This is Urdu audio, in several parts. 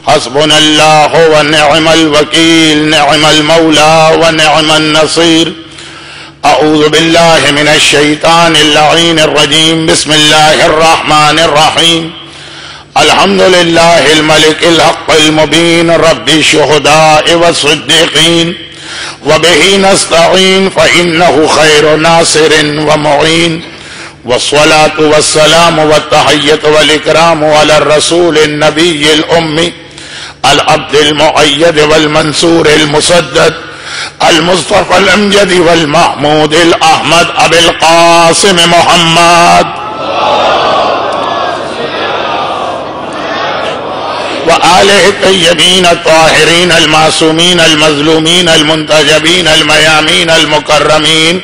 حسبنا اللہ ونعم الوکیل نعم المولا ونعم النصیر اعوذ باللہ من الشیطان اللعین الرجیم بسم اللہ الرحمن الرحیم الحمد للہ الملک الحق المبین رب الشہداء والصدیقین وبه نستعین فإنه خیر ناصر ومعین والصلاة والسلام والتحیۃ والإکرام علی الرسول النبی الأمی العبد المؤید والمنصور المسدد المصطفى الامجد والمحمود الاحمد ابي القاسم محمد وآله الطيبين الطاهرين المعصومين المظلومين المنتجبين الميامين المكرمين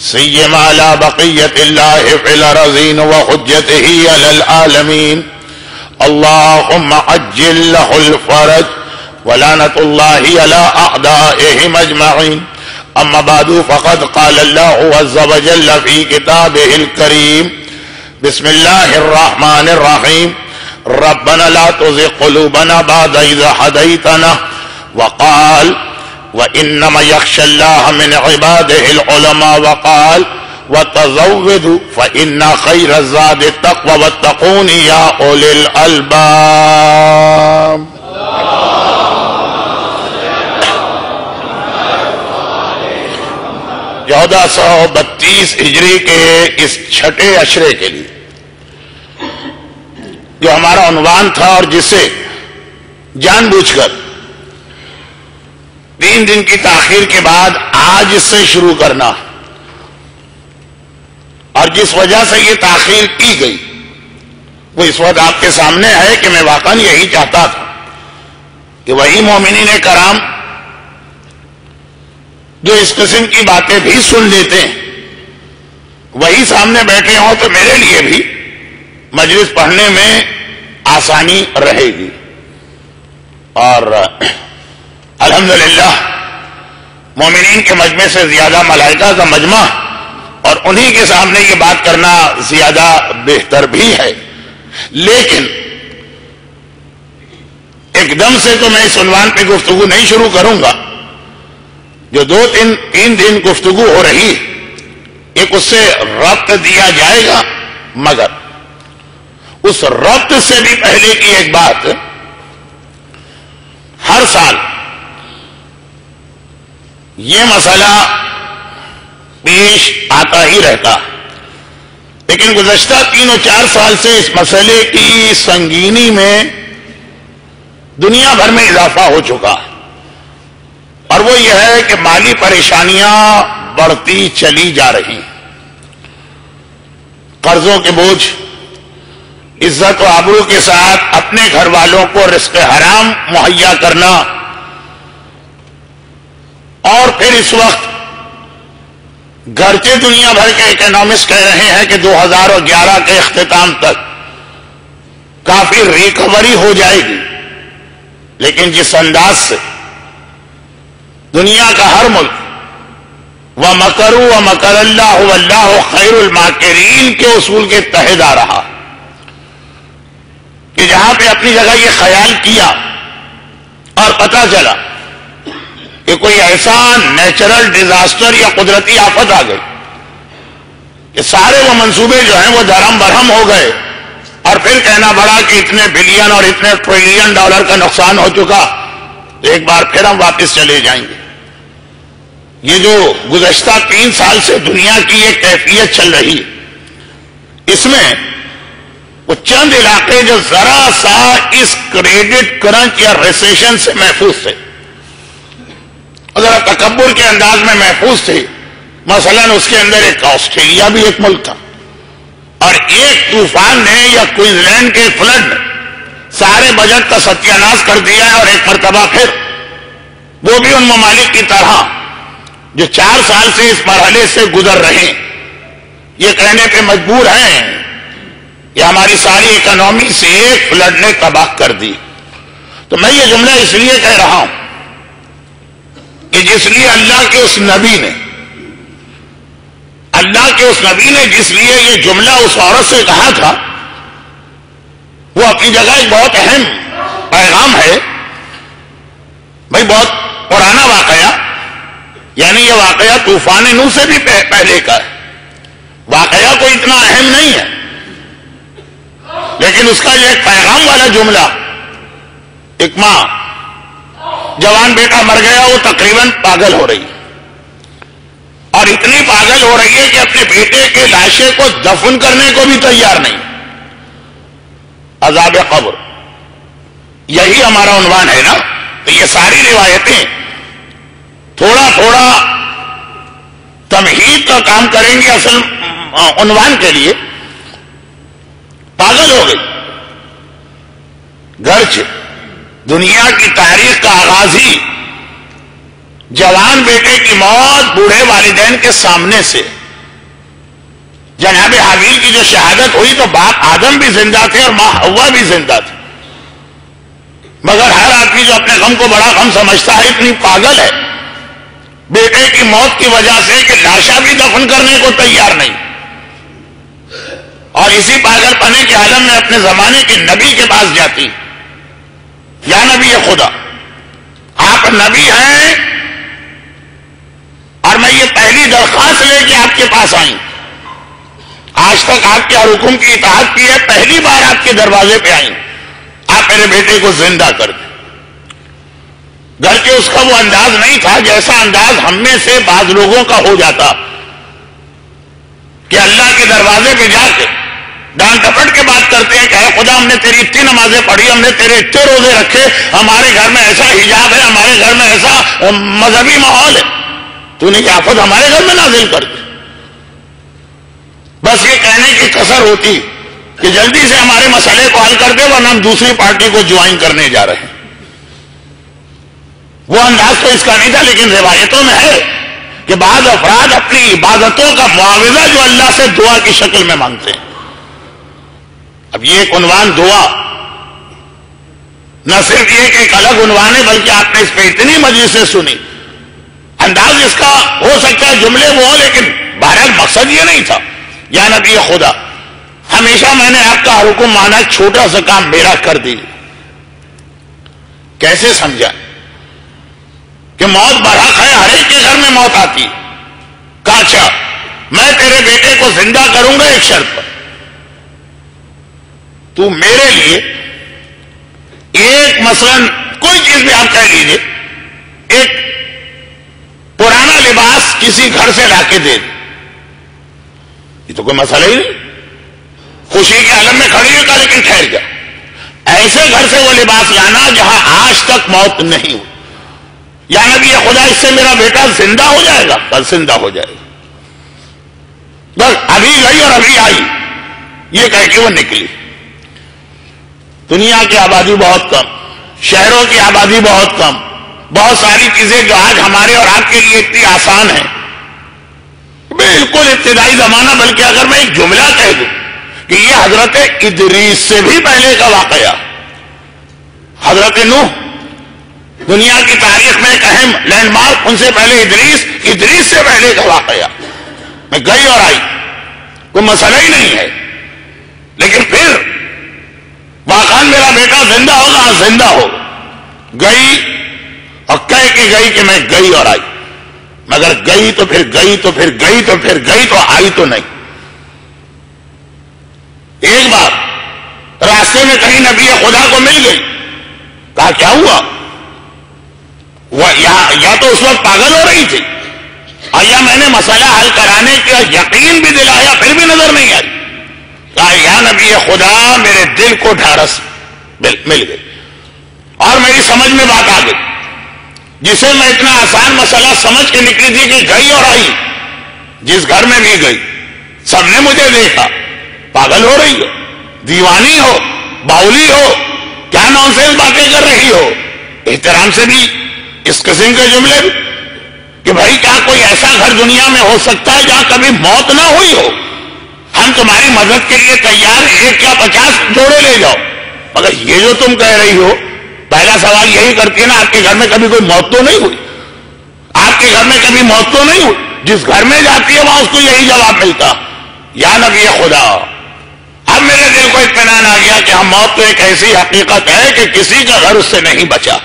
سيما على بقية الله في الأرضين وحجته على العالمين اللهم عجل له الفرج ولعنة الله على أعدائهم أجمعين أما بعد فقد قال الله عز وجل في كتابه الكريم بسم الله الرحمن الرحيم ربنا لا تزغ قلوبنا بعد إذ هديتنا وقال وإنما يخشى الله من عباده العلماء وقال وتزودوا فإن خير الزاد التقوى واتقون يا أولي الألباب 1432 ہجری کے اس چھٹے عشرے کے لیے جو ہمارا عنوان تھا اور جسے جان بوجھ کر 3 دن کی تاخیر کے بعد آج اس سے شروع کرنا اور جس وجہ سے یہ تاخیر کی گئی وہ اس وقت آپ کے سامنے ہے کہ میں واقعا یہی چاہتا تھا کہ وہی مومنین کرام جو اس قسم کی باتیں بھی سن لیتے ہیں وہی سامنے بیٹھے ہوں تو میرے لیے بھی مجلس پڑھنے میں آسانی رہے گی اور الحمدللہ مومنین کے مجمع سے زیادہ ملائکہ کا مجمع اور انہی کے سامنے یہ بات کرنا زیادہ بہتر بھی ہے لیکن ایک دم سے تو میں اس عنوان پہ گفتگو نہیں شروع کروں گا جو 2-3 دن گفتگو ہو رہی ایک اس سے ربط دیا جائے گا مگر اس ربط سے بھی پہلے کی ایک بات ہر سال یہ مسئلہ پیش آتا ہی رہتا لیکن گزشتہ 3-4 سال سے اس مسئلے کی سنگینی میں دنیا بھر میں اضافہ ہو چکا ہے اور وہ یہ ہے کہ مالی پریشانیاں بڑھتی چلی جا رہی ہیں قرضوں کے بوجھ عزت و آبرو کے ساتھ اپنے گھر والوں کو رزق حرام مہیا کرنا اور پھر اس وقت گرچہ دنیا بھر کے اکنامسٹ کہہ رہے ہیں کہ 2011 کے اختتام تک کافی ریکوری ہو جائے گی لیکن جس انداز سے دنیا کا ہر ملک وَمَكَرُوا وَمَكَرَ اللَّهُ وَاللَّهُ خَيْرُ الْمَاكِرِينَ کے اصول کے تحت آ رہا کہ جہاں پہ اپنی جگہ یہ خیال کیا اور پتہ چلا کہ کوئی ایسا نیچرل ڈیزاسٹر یا قدرتی آفت آ گئی کہ سارے وہ منصوبے جو ہیں وہ دھرم برہم ہو گئے اور پھر کہنا پڑا کہ اتنے بلین اور اتنے ٹریلین ڈالر کا نقصان ہو چکا ایک بار پھر ہم واپس چلے جائیں گے یہ جو گزشتہ 3 سال سے دنیا کی ایک کیفیت چل رہی ہے اس میں وہ چند علاقے جو ذرا سا اس کریڈٹ کرنچ یا ریسیشن سے محفوظ تھے ذرا تکبر کے انداز میں محفوظ تھے مثلا اس کے اندر ایک آسٹریلیا بھی ایک ملک تھا اور ایک طوفان نے یا کوئنزلینڈ کے فلڈ نے سارے بجٹ کا ستیہ ناش کر دیا ہے اور ایک مرتبہ پھر وہ بھی ان ممالک کی طرح جو 4 سال سے اس مرحلے سے گزر رہے ہیں یہ کہنے پہ مجبور ہیں کہ ہماری ساری اکنامی سے ایک فلڈ نے تباہ کر دی تو میں یہ جملہ اس لیے کہہ رہا ہوں کہ جس لیے اللہ کے اس نبی نے جس لیے یہ جملہ اس عورت سے کہا تھا وہ اپنی جگہ ایک بہت اہم پیغام ہے بھائی بہت پرانا واقعہ، یعنی یہ واقعہ طوفان نوح سے بھی پہلے کا ہے، واقعہ کوئی اتنا اہم نہیں ہے، لیکن اس کا یہ ایک پیغام والا جملہ، ایک ماں جوان بیٹا مر گیا، وہ تقریباً پاگل ہو رہی ہے، اور اتنی پاگل ہو رہی ہے کہ اپنے بیٹے کے لاشے کو دفن کرنے کو بھی تیار نہیں۔ عذاب قبر، یہی ہمارا عنوان ہے نا؟ تو یہ ساری روایتیں تھوڑا تھوڑا تمہید کا کام کریں گے اصل عنوان کے لیے۔ پاگل ہو گئی، گرچہ دنیا کی تاریخ کا آغاز ہی جوان بیٹے کی موت بوڑھے والدین کے سامنے سے، جناب حابیل کی جو شہادت ہوئی تو باپ آدم بھی زندہ تھے اور ماں حوا بھی زندہ تھی، مگر ہر آدمی جو اپنے غم کو بڑا غم سمجھتا ہے اتنی پاگل ہے بیٹے کی موت کی وجہ سے کہ لاشا بھی دفن کرنے کو تیار نہیں، اور اسی پاگل پنے کے عالم میں اپنے زمانے کے نبی کے پاس جاتی، یا نبی خدا آپ نبی ہیں اور میں یہ پہلی درخواست لے کے آپ کے پاس آئی، آج تک آپ کے حکم کی اطاعت کی ہے، پہلی بار آپ کے دروازے پہ آئی، آپ میرے بیٹے کو زندہ کر دیں۔ گرچہ اس کا وہ انداز نہیں تھا جیسا انداز ہم میں سے بعض لوگوں کا ہو جاتا کہ اللہ کے دروازے پہ جا کے ڈانٹ ڈپٹ کے بات کرتے ہیں کہ اے خدا ہم نے تیری اتنی نمازیں پڑھی، ہم نے تیرے اتنے روزے رکھے، ہمارے گھر میں ایسا حجاب ہے، ہمارے گھر میں ایسا مذہبی ماحول ہے، تو نے یہ آفت ہمارے گھر میں نازل کر دی۔ بس یہ کہنے کی کسر ہوتی کہ جلدی سے ہمارے مسئلے کو حل کر دے ورنہ ہم دوسری پارٹی کو جوائن کرنے جا رہے ہیں۔ وہ انداز تو اس کا نہیں تھا، لیکن روایتوں میں ہے کہ بعض افراد اپنی عبادتوں کا معاوضہ جو اللہ سے دعا کی شکل میں مانگتے ہیں۔ اب یہ ایک عنوان دعا نہ صرف یہ کہ ایک الگ عنوان ہے، بلکہ آپ نے اس پہ اتنی مجلسیں سنی، انداز اس کا ہو سکتا ہے جملے وہ ہو، لیکن بہرحال مقصد یہ نہیں تھا۔ یا نبی خدا ہمیشہ میں نے آپ کا حکم مانا، چھوٹا سا کام میرا کر دی۔ کیسے سمجھا کہ موت برحق ہے، ہر ایک کے گھر میں موت آتی، کہا اچھا میں تیرے بیٹے کو زندہ کروں گا ایک شرط پر، تو میرے لیے ایک مثلا کوئی چیز بھی آپ کہہ لیجیے، ایک پرانا لباس کسی گھر سے لا کے دے دے، یہ تو کوئی مسئلہ ہی نہیں، خوشی کے عالم میں کھڑی ہوگا، لیکن ٹھہر جا، ایسے گھر سے وہ لباس لانا جہاں آج تک موت نہیں ہوئی، یا نبی خدا اس سے میرا بیٹا زندہ ہو جائے گا، کل زندہ ہو جائے گا۔ بس ابھی گئی اور ابھی آئی، یہ کہہ کے وہ نکلی۔ دنیا کی آبادی بہت کم، شہروں کی آبادی بہت کم، بہت ساری چیزیں جو آج ہمارے اور آپ کے لیے اتنی آسان ہیں، بالکل ابتدائی زمانہ، بلکہ اگر میں ایک جملہ کہہ دوں کہ یہ حضرت ادریس سے بھی پہلے کا واقعہ، حضرت نوح دنیا کی تاریخ میں ایک اہم لینڈ مارک، ان سے پہلے ادریس سے پہلے کا واقعہ، میں گئی اور آئی، کوئی مسئلہ ہی نہیں ہے، لیکن پھر واقعا میرا بیٹا زندہ ہوگا، زندہ ہو گئی، اور کہہ کے گئی کہ میں گئی اور آئی، مگر گئی تو پھر گئی تو پھر گئی تو پھر گئی تو آئی تو نہیں۔ ایک بار راستے میں کہیں نبی خدا کو مل گئی، کہا کیا ہوا؟ وہ یا تو اس وقت پاگل ہو رہی تھی، اور یا میں نے مسئلہ حل کرانے کا یقین بھی دلایا پھر بھی نظر نہیں آئی، کہا یا نبی خدا میرے دل کو ڈھارس مل گئی، اور میری سمجھ میں بات آ گئی، جسے میں اتنا آسان مسئلہ سمجھ کے نکلی تھی کہ گئی اور آئی، جس گھر میں بھی گئی سب نے مجھے دیکھا، پاگل ہو رہی ہو، دیوانی ہو، باؤلی ہو، کیا نونسنس باتیں کر رہی ہو، احترام سے بھی اس قسم کے جملے بھی کہ بھائی کیا کوئی ایسا گھر دنیا میں ہو سکتا ہے جہاں کبھی موت نہ ہوئی ہو؟ ہم تمہاری مدد کے لیے تیار ہیں، 1 یا 50 جوڑے لے جاؤ، مگر یہ جو تم کہہ رہی ہو، پہلا سوال یہی کرتی ہے نا، آپ کے گھر میں کبھی کوئی موت تو نہیں ہوئی؟ آپ کے گھر میں کبھی موت تو نہیں ہوئی؟ جس گھر میں جاتی ہے وہاں اس کو یہی جواب ملتا، یا نبی خدا اب میرے دل کو اطمینان آ گیا کہ ہم موت تو ایک ایسی حقیقت ہے کہ کسی کا گھر اس سے نہیں بچا۔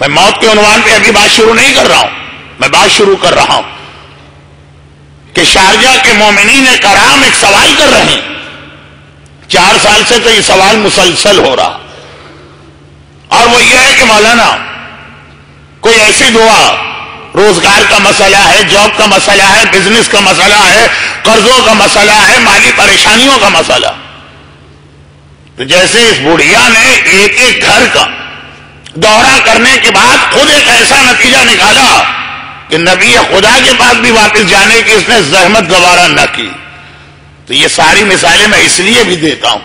میں موت کے عنوان پہ ابھی بات شروع نہیں کر رہا ہوں، میں بات شروع کر رہا ہوں کہ شارجہ کے مومنین کرام ایک سوال کر رہے ہیں، 4 سال سے تو یہ سوال مسلسل ہو رہا، اور وہ یہ ہے کہ مولانا کوئی ایسی دعا، روزگار کا مسئلہ ہے، جاب کا مسئلہ ہے، بزنس کا مسئلہ ہے، قرضوں کا مسئلہ ہے، مالی پریشانیوں کا مسئلہ، تو جیسے اس بڑھیا نے ایک ایک گھر کا دورہ کرنے کے بعد خود ایک ایسا نتیجہ نکالا کہ نبی خدا کے پاس بھی واپس جانے کی اس نے زحمت گوارا نہ کی. تو یہ ساری مثالیں میں اس لیے بھی دیتا ہوں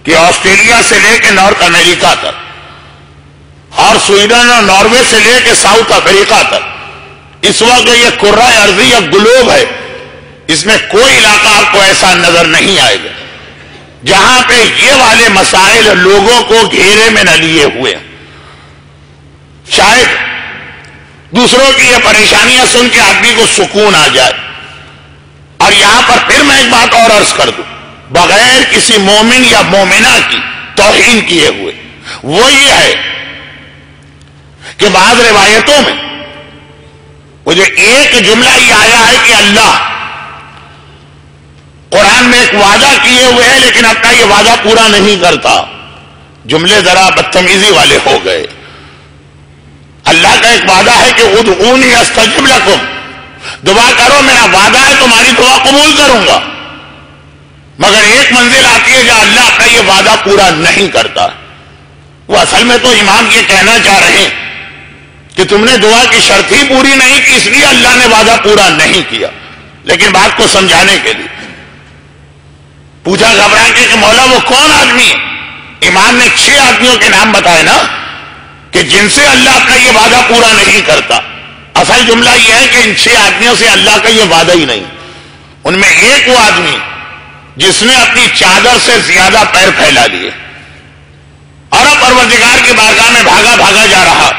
کہ آسٹریلیا سے لے کے نارتھ امریکہ تک اور سویڈن اور ناروے سے لے کے ساؤتھ افریقہ تک اس وقت یہ کرہ ارضی یا گلوب ہے، اس میں کوئی علاقہ آپ کو ایسا نظر نہیں آئے گا جہاں پہ یہ والے مسائل لوگوں کو گھیرے میں نہ لیے ہوئے. شاید دوسروں کی یہ پریشانیاں سن کے آدمی کو سکون آ جائے. اور یہاں پر پھر میں ایک بات اور عرض کر دوں بغیر کسی مومن یا مومنہ کی توہین کیے ہوئے، وہ یہ ہے کہ بعض روایتوں میں وہ جو ایک جملہ یہ آیا ہے کہ اللہ قرآن میں ایک وعدہ کیے ہوئے ہیں لیکن اپنا یہ وعدہ پورا نہیں کرتا، جملے ذرا بدتمیزی والے ہو گئے. اللہ کا ایک وعدہ ہے کہ ادعونی استجب لکم، دعا کرو میرا وعدہ ہے تمہاری دعا قبول کروں گا، مگر ایک منزل آتی ہے جہاں اللہ اپنا یہ وعدہ پورا نہیں کرتا. وہ اصل میں تو امام یہ کہنا چاہ رہے ہیں کہ تم نے دعا کی شرط ہی پوری نہیں کی اس لیے اللہ نے وعدہ پورا نہیں کیا. لیکن بات کو سمجھانے کے لیے پوچھا گھبرا کے کہ مولا وہ کون آدمی ہے؟ امام نے 6 آدمیوں کے نام بتائے نا کہ جن سے اللہ اپنا یہ وعدہ پورا نہیں کرتا. اصل جملہ یہ ہے کہ ان 6 آدمیوں سے اللہ کا یہ وعدہ ہی نہیں. ان میں ایک وہ آدمی جس نے اپنی چادر سے زیادہ پیر پھیلا لیے اور اب پروردگار کی بارگاہ میں بھاگا بھاگا جا رہا،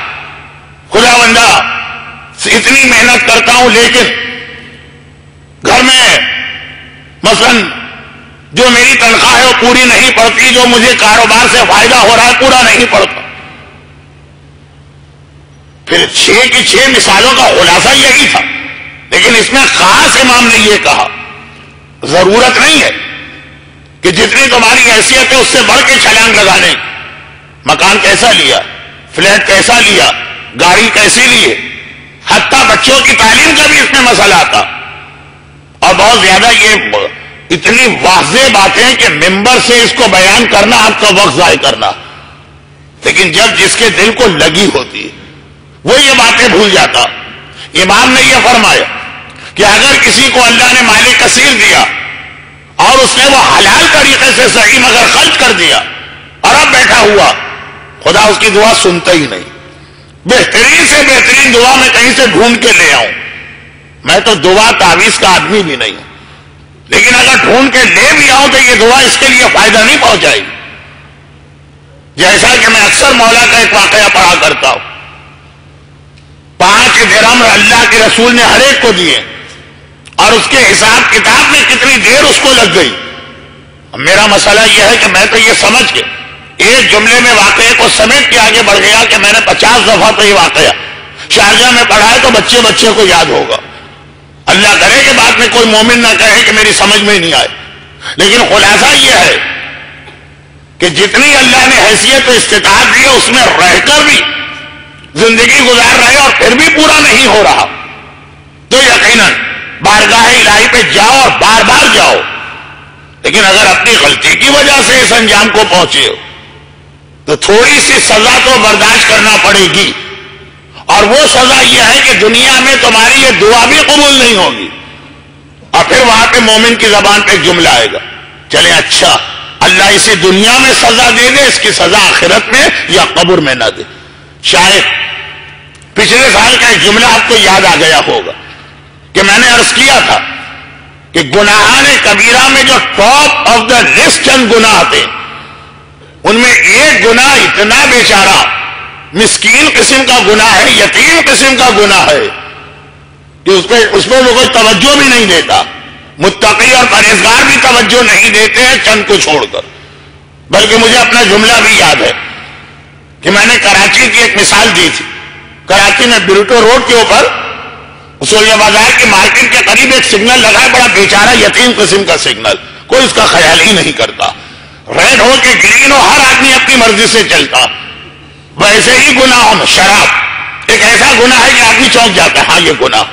خدا بندہ اتنی محنت کرتا ہوں لیکن گھر میں مثلا جو میری تنخواہ ہے وہ پوری نہیں پڑتی، جو مجھے کاروبار سے فائدہ ہو رہا ہے پورا نہیں پڑتا. پھر 6 کی 6 مثالوں کا خلاصہ یہی تھا، لیکن اس میں خاص امام نے یہ کہا ضرورت نہیں ہے کہ جتنی تمہاری حیثیت ہے اس سے بڑھ کے چھلانگ لگانے. مکان کیسا لیا، فلیٹ کیسا لیا، گاڑی کیسی لیے، حتیٰ بچوں کی تعلیم کا بھی اس میں مسئلہ آتا. اور بہت زیادہ یہ اتنی واضح باتیں کہ ممبر سے اس کو بیان کرنا آپ کا وقت ضائع کرنا، لیکن جب جس کے دل کو لگی ہوتی ہے وہ یہ باتیں بھول جاتا. امام نے یہ فرمایا کہ اگر کسی کو اللہ نے مال کثیر دیا اور اس نے وہ حلال طریقے سے صحیح مگر خرچ کر دیا اور اب بیٹھا ہوا، خدا اس کی دعا سنتا ہی نہیں. بہترین سے بہترین دعا میں کہیں سے ڈھونڈ کے لے آؤں، میں تو دعا تعویذ کا آدمی بھی نہیں ہوں، لیکن اگر ڈھونڈ کے لے بھی آؤں تو یہ دعا اس کے لیے فائدہ نہیں پہنچائے گی. جیسا کہ میں اکثر مولا کا ایک واقعہ پڑھا کرتا ہوں، 5 درہم اللہ کے رسول نے ہر ایک کو دیے اور اس کے حساب کتاب میں کتنی دیر اس کو لگ گئی. میرا مسئلہ یہ ہے کہ میں تو یہ سمجھ کے ایک جملے میں واقعے کو سمیٹ کے آگے بڑھ گیا کہ میں نے 50 دفعہ تو یہ واقعہ شارجہ میں پڑھا ہے تو بچے کو یاد ہوگا. اللہ کرے کہ بعد میں کوئی مومن نہ کہے کہ میری سمجھ میں ہی نہیں آئے. لیکن خلاصہ یہ ہے کہ جتنی اللہ نے حیثیت و استطاعت دی ہے اس میں رہ کر بھی زندگی گزار رہے اور پھر بھی پورا نہیں ہو رہا تو یقیناً بارگاہ الہی پہ جاؤ اور بار بار جاؤ. لیکن اگر اپنی غلطی کی وجہ سے اس انجام کو پہنچے ہو تو تھوڑی سی سزا تو برداشت کرنا پڑے گی. اور وہ سزا یہ ہے کہ دنیا میں تمہاری یہ دعا بھی قبول نہیں ہوگی. اور پھر وہاں پہ مومن کی زبان پہ ایک جملہ آئے گا، چلیں اچھا اللہ اسی دنیا میں سزا دے دے، اس کی سزا آخرت میں یا قبر میں نہ دے. شاید پچھلے سال کا ایک جملہ آپ کو یاد آ گیا ہوگا کہ میں نے عرض کیا تھا کہ گناہان کبیرہ میں جو ٹاپ آف دا لسٹ چند گناہ تھے ان میں ایک گناہ اتنا بیچارہ مسکین قسم کا گناہ ہے، یتیم قسم کا گناہ ہے کہ اس پہ وہ کوئی توجہ بھی نہیں دیتا. متقی اور پرہیزگار بھی توجہ نہیں دیتے ہیں چند کو چھوڑ کر. بلکہ مجھے اپنا جملہ بھی یاد ہے کہ میں نے کراچی کی ایک مثال دی تھی کراچی میں بریٹو روڈ کے اوپر اصولیہ بازار کی مارکیٹ کے قریب ایک سگنل لگا ہے، بڑا بیچارہ یتیم قسم کا سگنل، کوئی اس کا خیال ہی نہیں کرتا، ریڈ ہو کے گرین ہو، ہر آدمی اپنی مرضی سے چلتا۔ ویسے ہی گناہوں میں شراب ایک ایسا گناہ ہے کہ آدمی چونک جاتا ہے، ہاں یہ گناہ،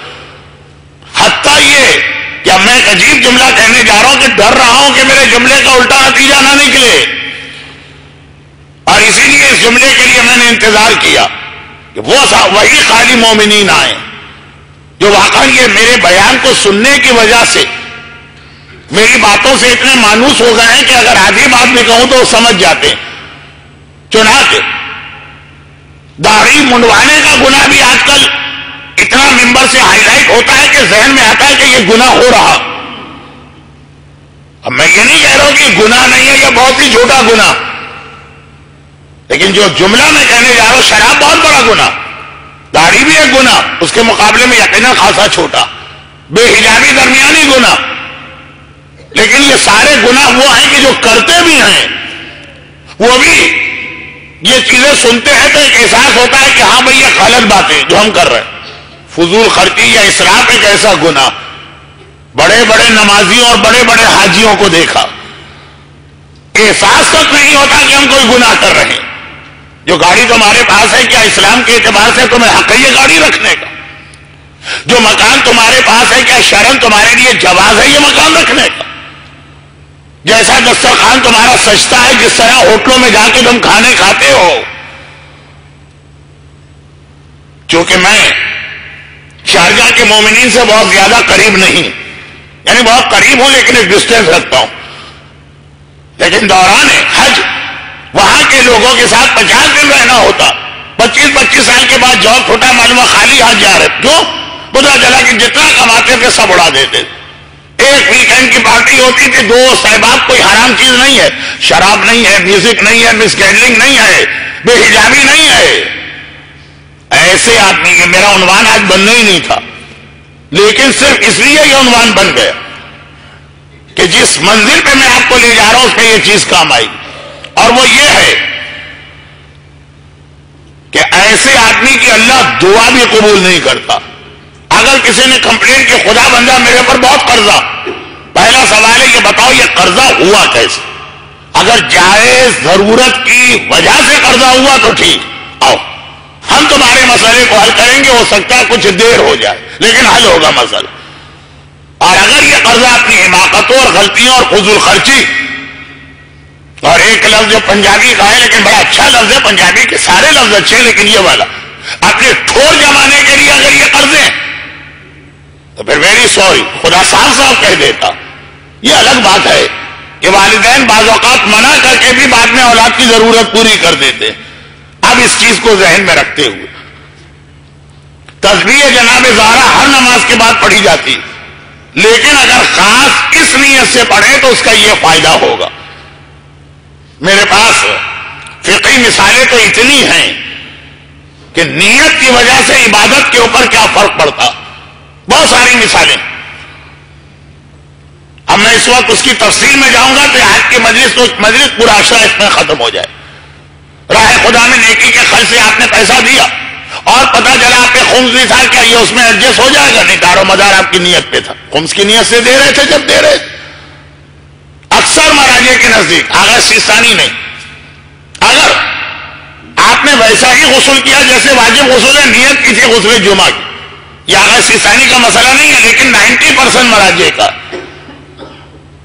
حتیٰ یہ کہ میں ایک عجیب جملہ کہنے جا رہا ہوں کہ ڈر رہا ہوں کہ میرے جملے کا الٹا نتیجہ نہ نکلے، اور اسی لیے اس جملے کے لیے میں نے انتظار کیا کہ وہی خالی مومنین آئے جو واقعی یہ میرے بیان کو سننے کی وجہ سے میری باتوں سے اتنے مانوس ہو گئے ہیں کہ اگر آدھی بات بھی کہوں تو وہ سمجھ جاتے ہیں۔ چنانچہ داڑھی منڈوانے کا گناہ بھی آج کل اتنا ممبر سے ہائی لائٹ ہوتا ہے کہ ذہن میں آتا ہے کہ یہ گناہ ہو رہا۔ اب میں یہ نہیں کہہ رہا ہوں کہ گناہ نہیں ہے، یہ بہت ہی چھوٹا گناہ، لیکن جو جملہ میں کہنے جا رہا ہوں، شراب بہت بڑا گناہ، داڑھی بھی ایک گناہ، اس کے مقابلے میں یقیناً خاصا چھوٹا، بے حجابی درمیانی گناہ، لیکن یہ سارے گناہ وہ ہیں کہ جو کرتے بھی ہیں وہ بھی یہ چیزیں سنتے ہیں تو ایک احساس ہوتا ہے کہ ہاں بھئی یہ غلط باتیں جو ہم کر رہے ہیں۔ فضول خرچی یا اسراف ایک ایسا گناہ، بڑے بڑے نمازیوں اور بڑے بڑے حاجیوں کو دیکھا، احساس تک نہیں ہوتا کہ ہم کوئی گناہ کر رہے ہیں۔ جو گاڑی تمہارے پاس ہے، کیا اسلام کے اعتبار سے تمہیں حق ہے یہ گاڑی رکھنے کا؟ جو مکان تمہارے پاس ہے، کیا شرعاً تمہارے لیے جواز ہے یہ مکان رکھنے کا؟ جیسا دسترخوان تمہارا سجتا ہے، جس طرح ہوٹلوں میں جا کے تم کھانے کھاتے ہو، چونکہ میں شارجہ کے مومنین سے بہت زیادہ قریب نہیں، یعنی بہت قریب ہوں لیکن ایک ڈسٹینس رکھتا ہوں، لیکن دوران حج وہاں کے لوگوں کے ساتھ 50 دن رہنا ہوتا، 25 سال کے بعد جاب چھوٹا معلومہ خالی ہاتھ جا رہے، کیوں؟ پتہ چلا کہ جتنا کماتے تھے سب اڑا دیتے۔ ایک ویکینڈ کی پارٹی ہوتی تھی، 2 صاحبات، کوئی حرام چیز نہیں ہے، شراب نہیں ہے، میوزک نہیں ہے، مس گینڈلنگ نہیں ہے، بے حجابی نہیں ہے۔ ایسے آدمی کے میرا عنوان آج بننا ہی نہیں تھا، لیکن صرف اس لیے یہ عنوان بن گیا کہ جس منزل پہ میں آپ کو لے جا رہا ہوں اس پہ یہ چیز کام آئی، اور وہ یہ ہے کہ ایسے آدمی کی اللہ دعا بھی قبول نہیں کرتا۔ اگر کسی نے کمپلین کی خدا بندہ میرے پر بہت قرضہ، پہلا سوال ہے یہ بتاؤ یہ قرضہ ہوا کیسے؟ اگر جائز ضرورت کی وجہ سے قرضہ ہوا تو ٹھیک، آؤ ہم تمہارے مسئلے کو حل کریں گے، ہو سکتا ہے کچھ دیر ہو جائے لیکن حل ہوگا مسئلہ۔ اور اگر یہ قرضہ اپنی حماقتوں اور غلطیوں اور فضول خرچی، اور ایک لفظ جو پنجابی کا ہے لیکن بڑا اچھا لفظ ہے، پنجابی کے سارے لفظ اچھے ہیں لیکن یہ والا، اپنے ٹھور جمانے کے لیے اگر یہ قرضے تو پھر ویری سوری، خدا صاف صاف کہہ دیتا۔ یہ الگ بات ہے کہ والدین بعض اوقات منع کر کے بھی بعد میں اولاد کی ضرورت پوری کر دیتے۔ اب اس چیز کو ذہن میں رکھتے ہوئے تسبیح جناب زہرا ہر نماز کے بعد پڑھی جاتی، لیکن اگر خاص اس نیت سے پڑھے تو اس کا یہ فائدہ ہوگا۔ میرے پاس فقہی مثالیں تو اتنی ہیں کہ نیت کی وجہ سے عبادت کے اوپر کیا فرق پڑتا، بہت ساری مثالیں۔ اب میں اس وقت اس کی تفصیل میں جاؤں گا تو آج کی مجلس پورا عشرہ اس میں ختم ہو جائے۔ راہ خدا میں نیکی کے خرچ سے آپ نے پیسہ دیا اور پتہ چلا آپ کے خمس بھی تھا، کیا یہ اس میں ایڈجسٹ ہو جائے گا؟ نہیں، دار و مدار آپ کی نیت پہ تھا، خمس کی نیت سے دے رہے تھے جب دے رہے تھے۔ اکثر مراجع کے نزدیک آغا سیستانی نہیں، اگر آپ نے ویسا ہی غسل کیا جیسے واجب غسل ہے، نیت کی تھی غسل جمعہ کی، یہ آغا سیستانی کا مسئلہ نہیں ہے لیکن 90% مراجع کا،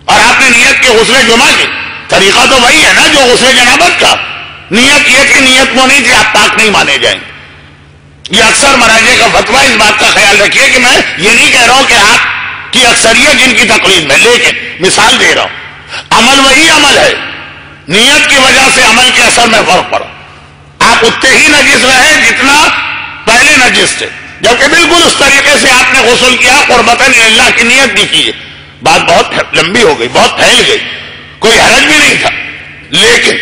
اور آپ نے نیت کی غسل جمعہ کی، طریقہ تو وہی ہے نا جو غسل جنابت کا، نیت یہ تھی، نیت وہ نہیں تھی، آپ پاک نہیں مانے جائیں گے۔ یہ اکثر مراجع کا فتویٰ، اس بات کا خیال رکھیے کہ میں یہ نہیں کہہ رہا ہوں کہ آپ کی اکثریت جن کی تقلید میں، لیکن مثال دے رہا ہوں، عمل وہی عمل ہے، نیت کی وجہ سے عمل کے اثر میں فرق پڑا، آپ اتنے ہی نجس رہے جتنا پہلے نجس تھے، جبکہ بالکل اس طریقے سے آپ نے غسل کیا، قربتاً اللہ کی نیت بھی کی ہے۔ بات بہت لمبی ہو گئی، بہت پھیل گئی، کوئی حرج بھی نہیں تھا، لیکن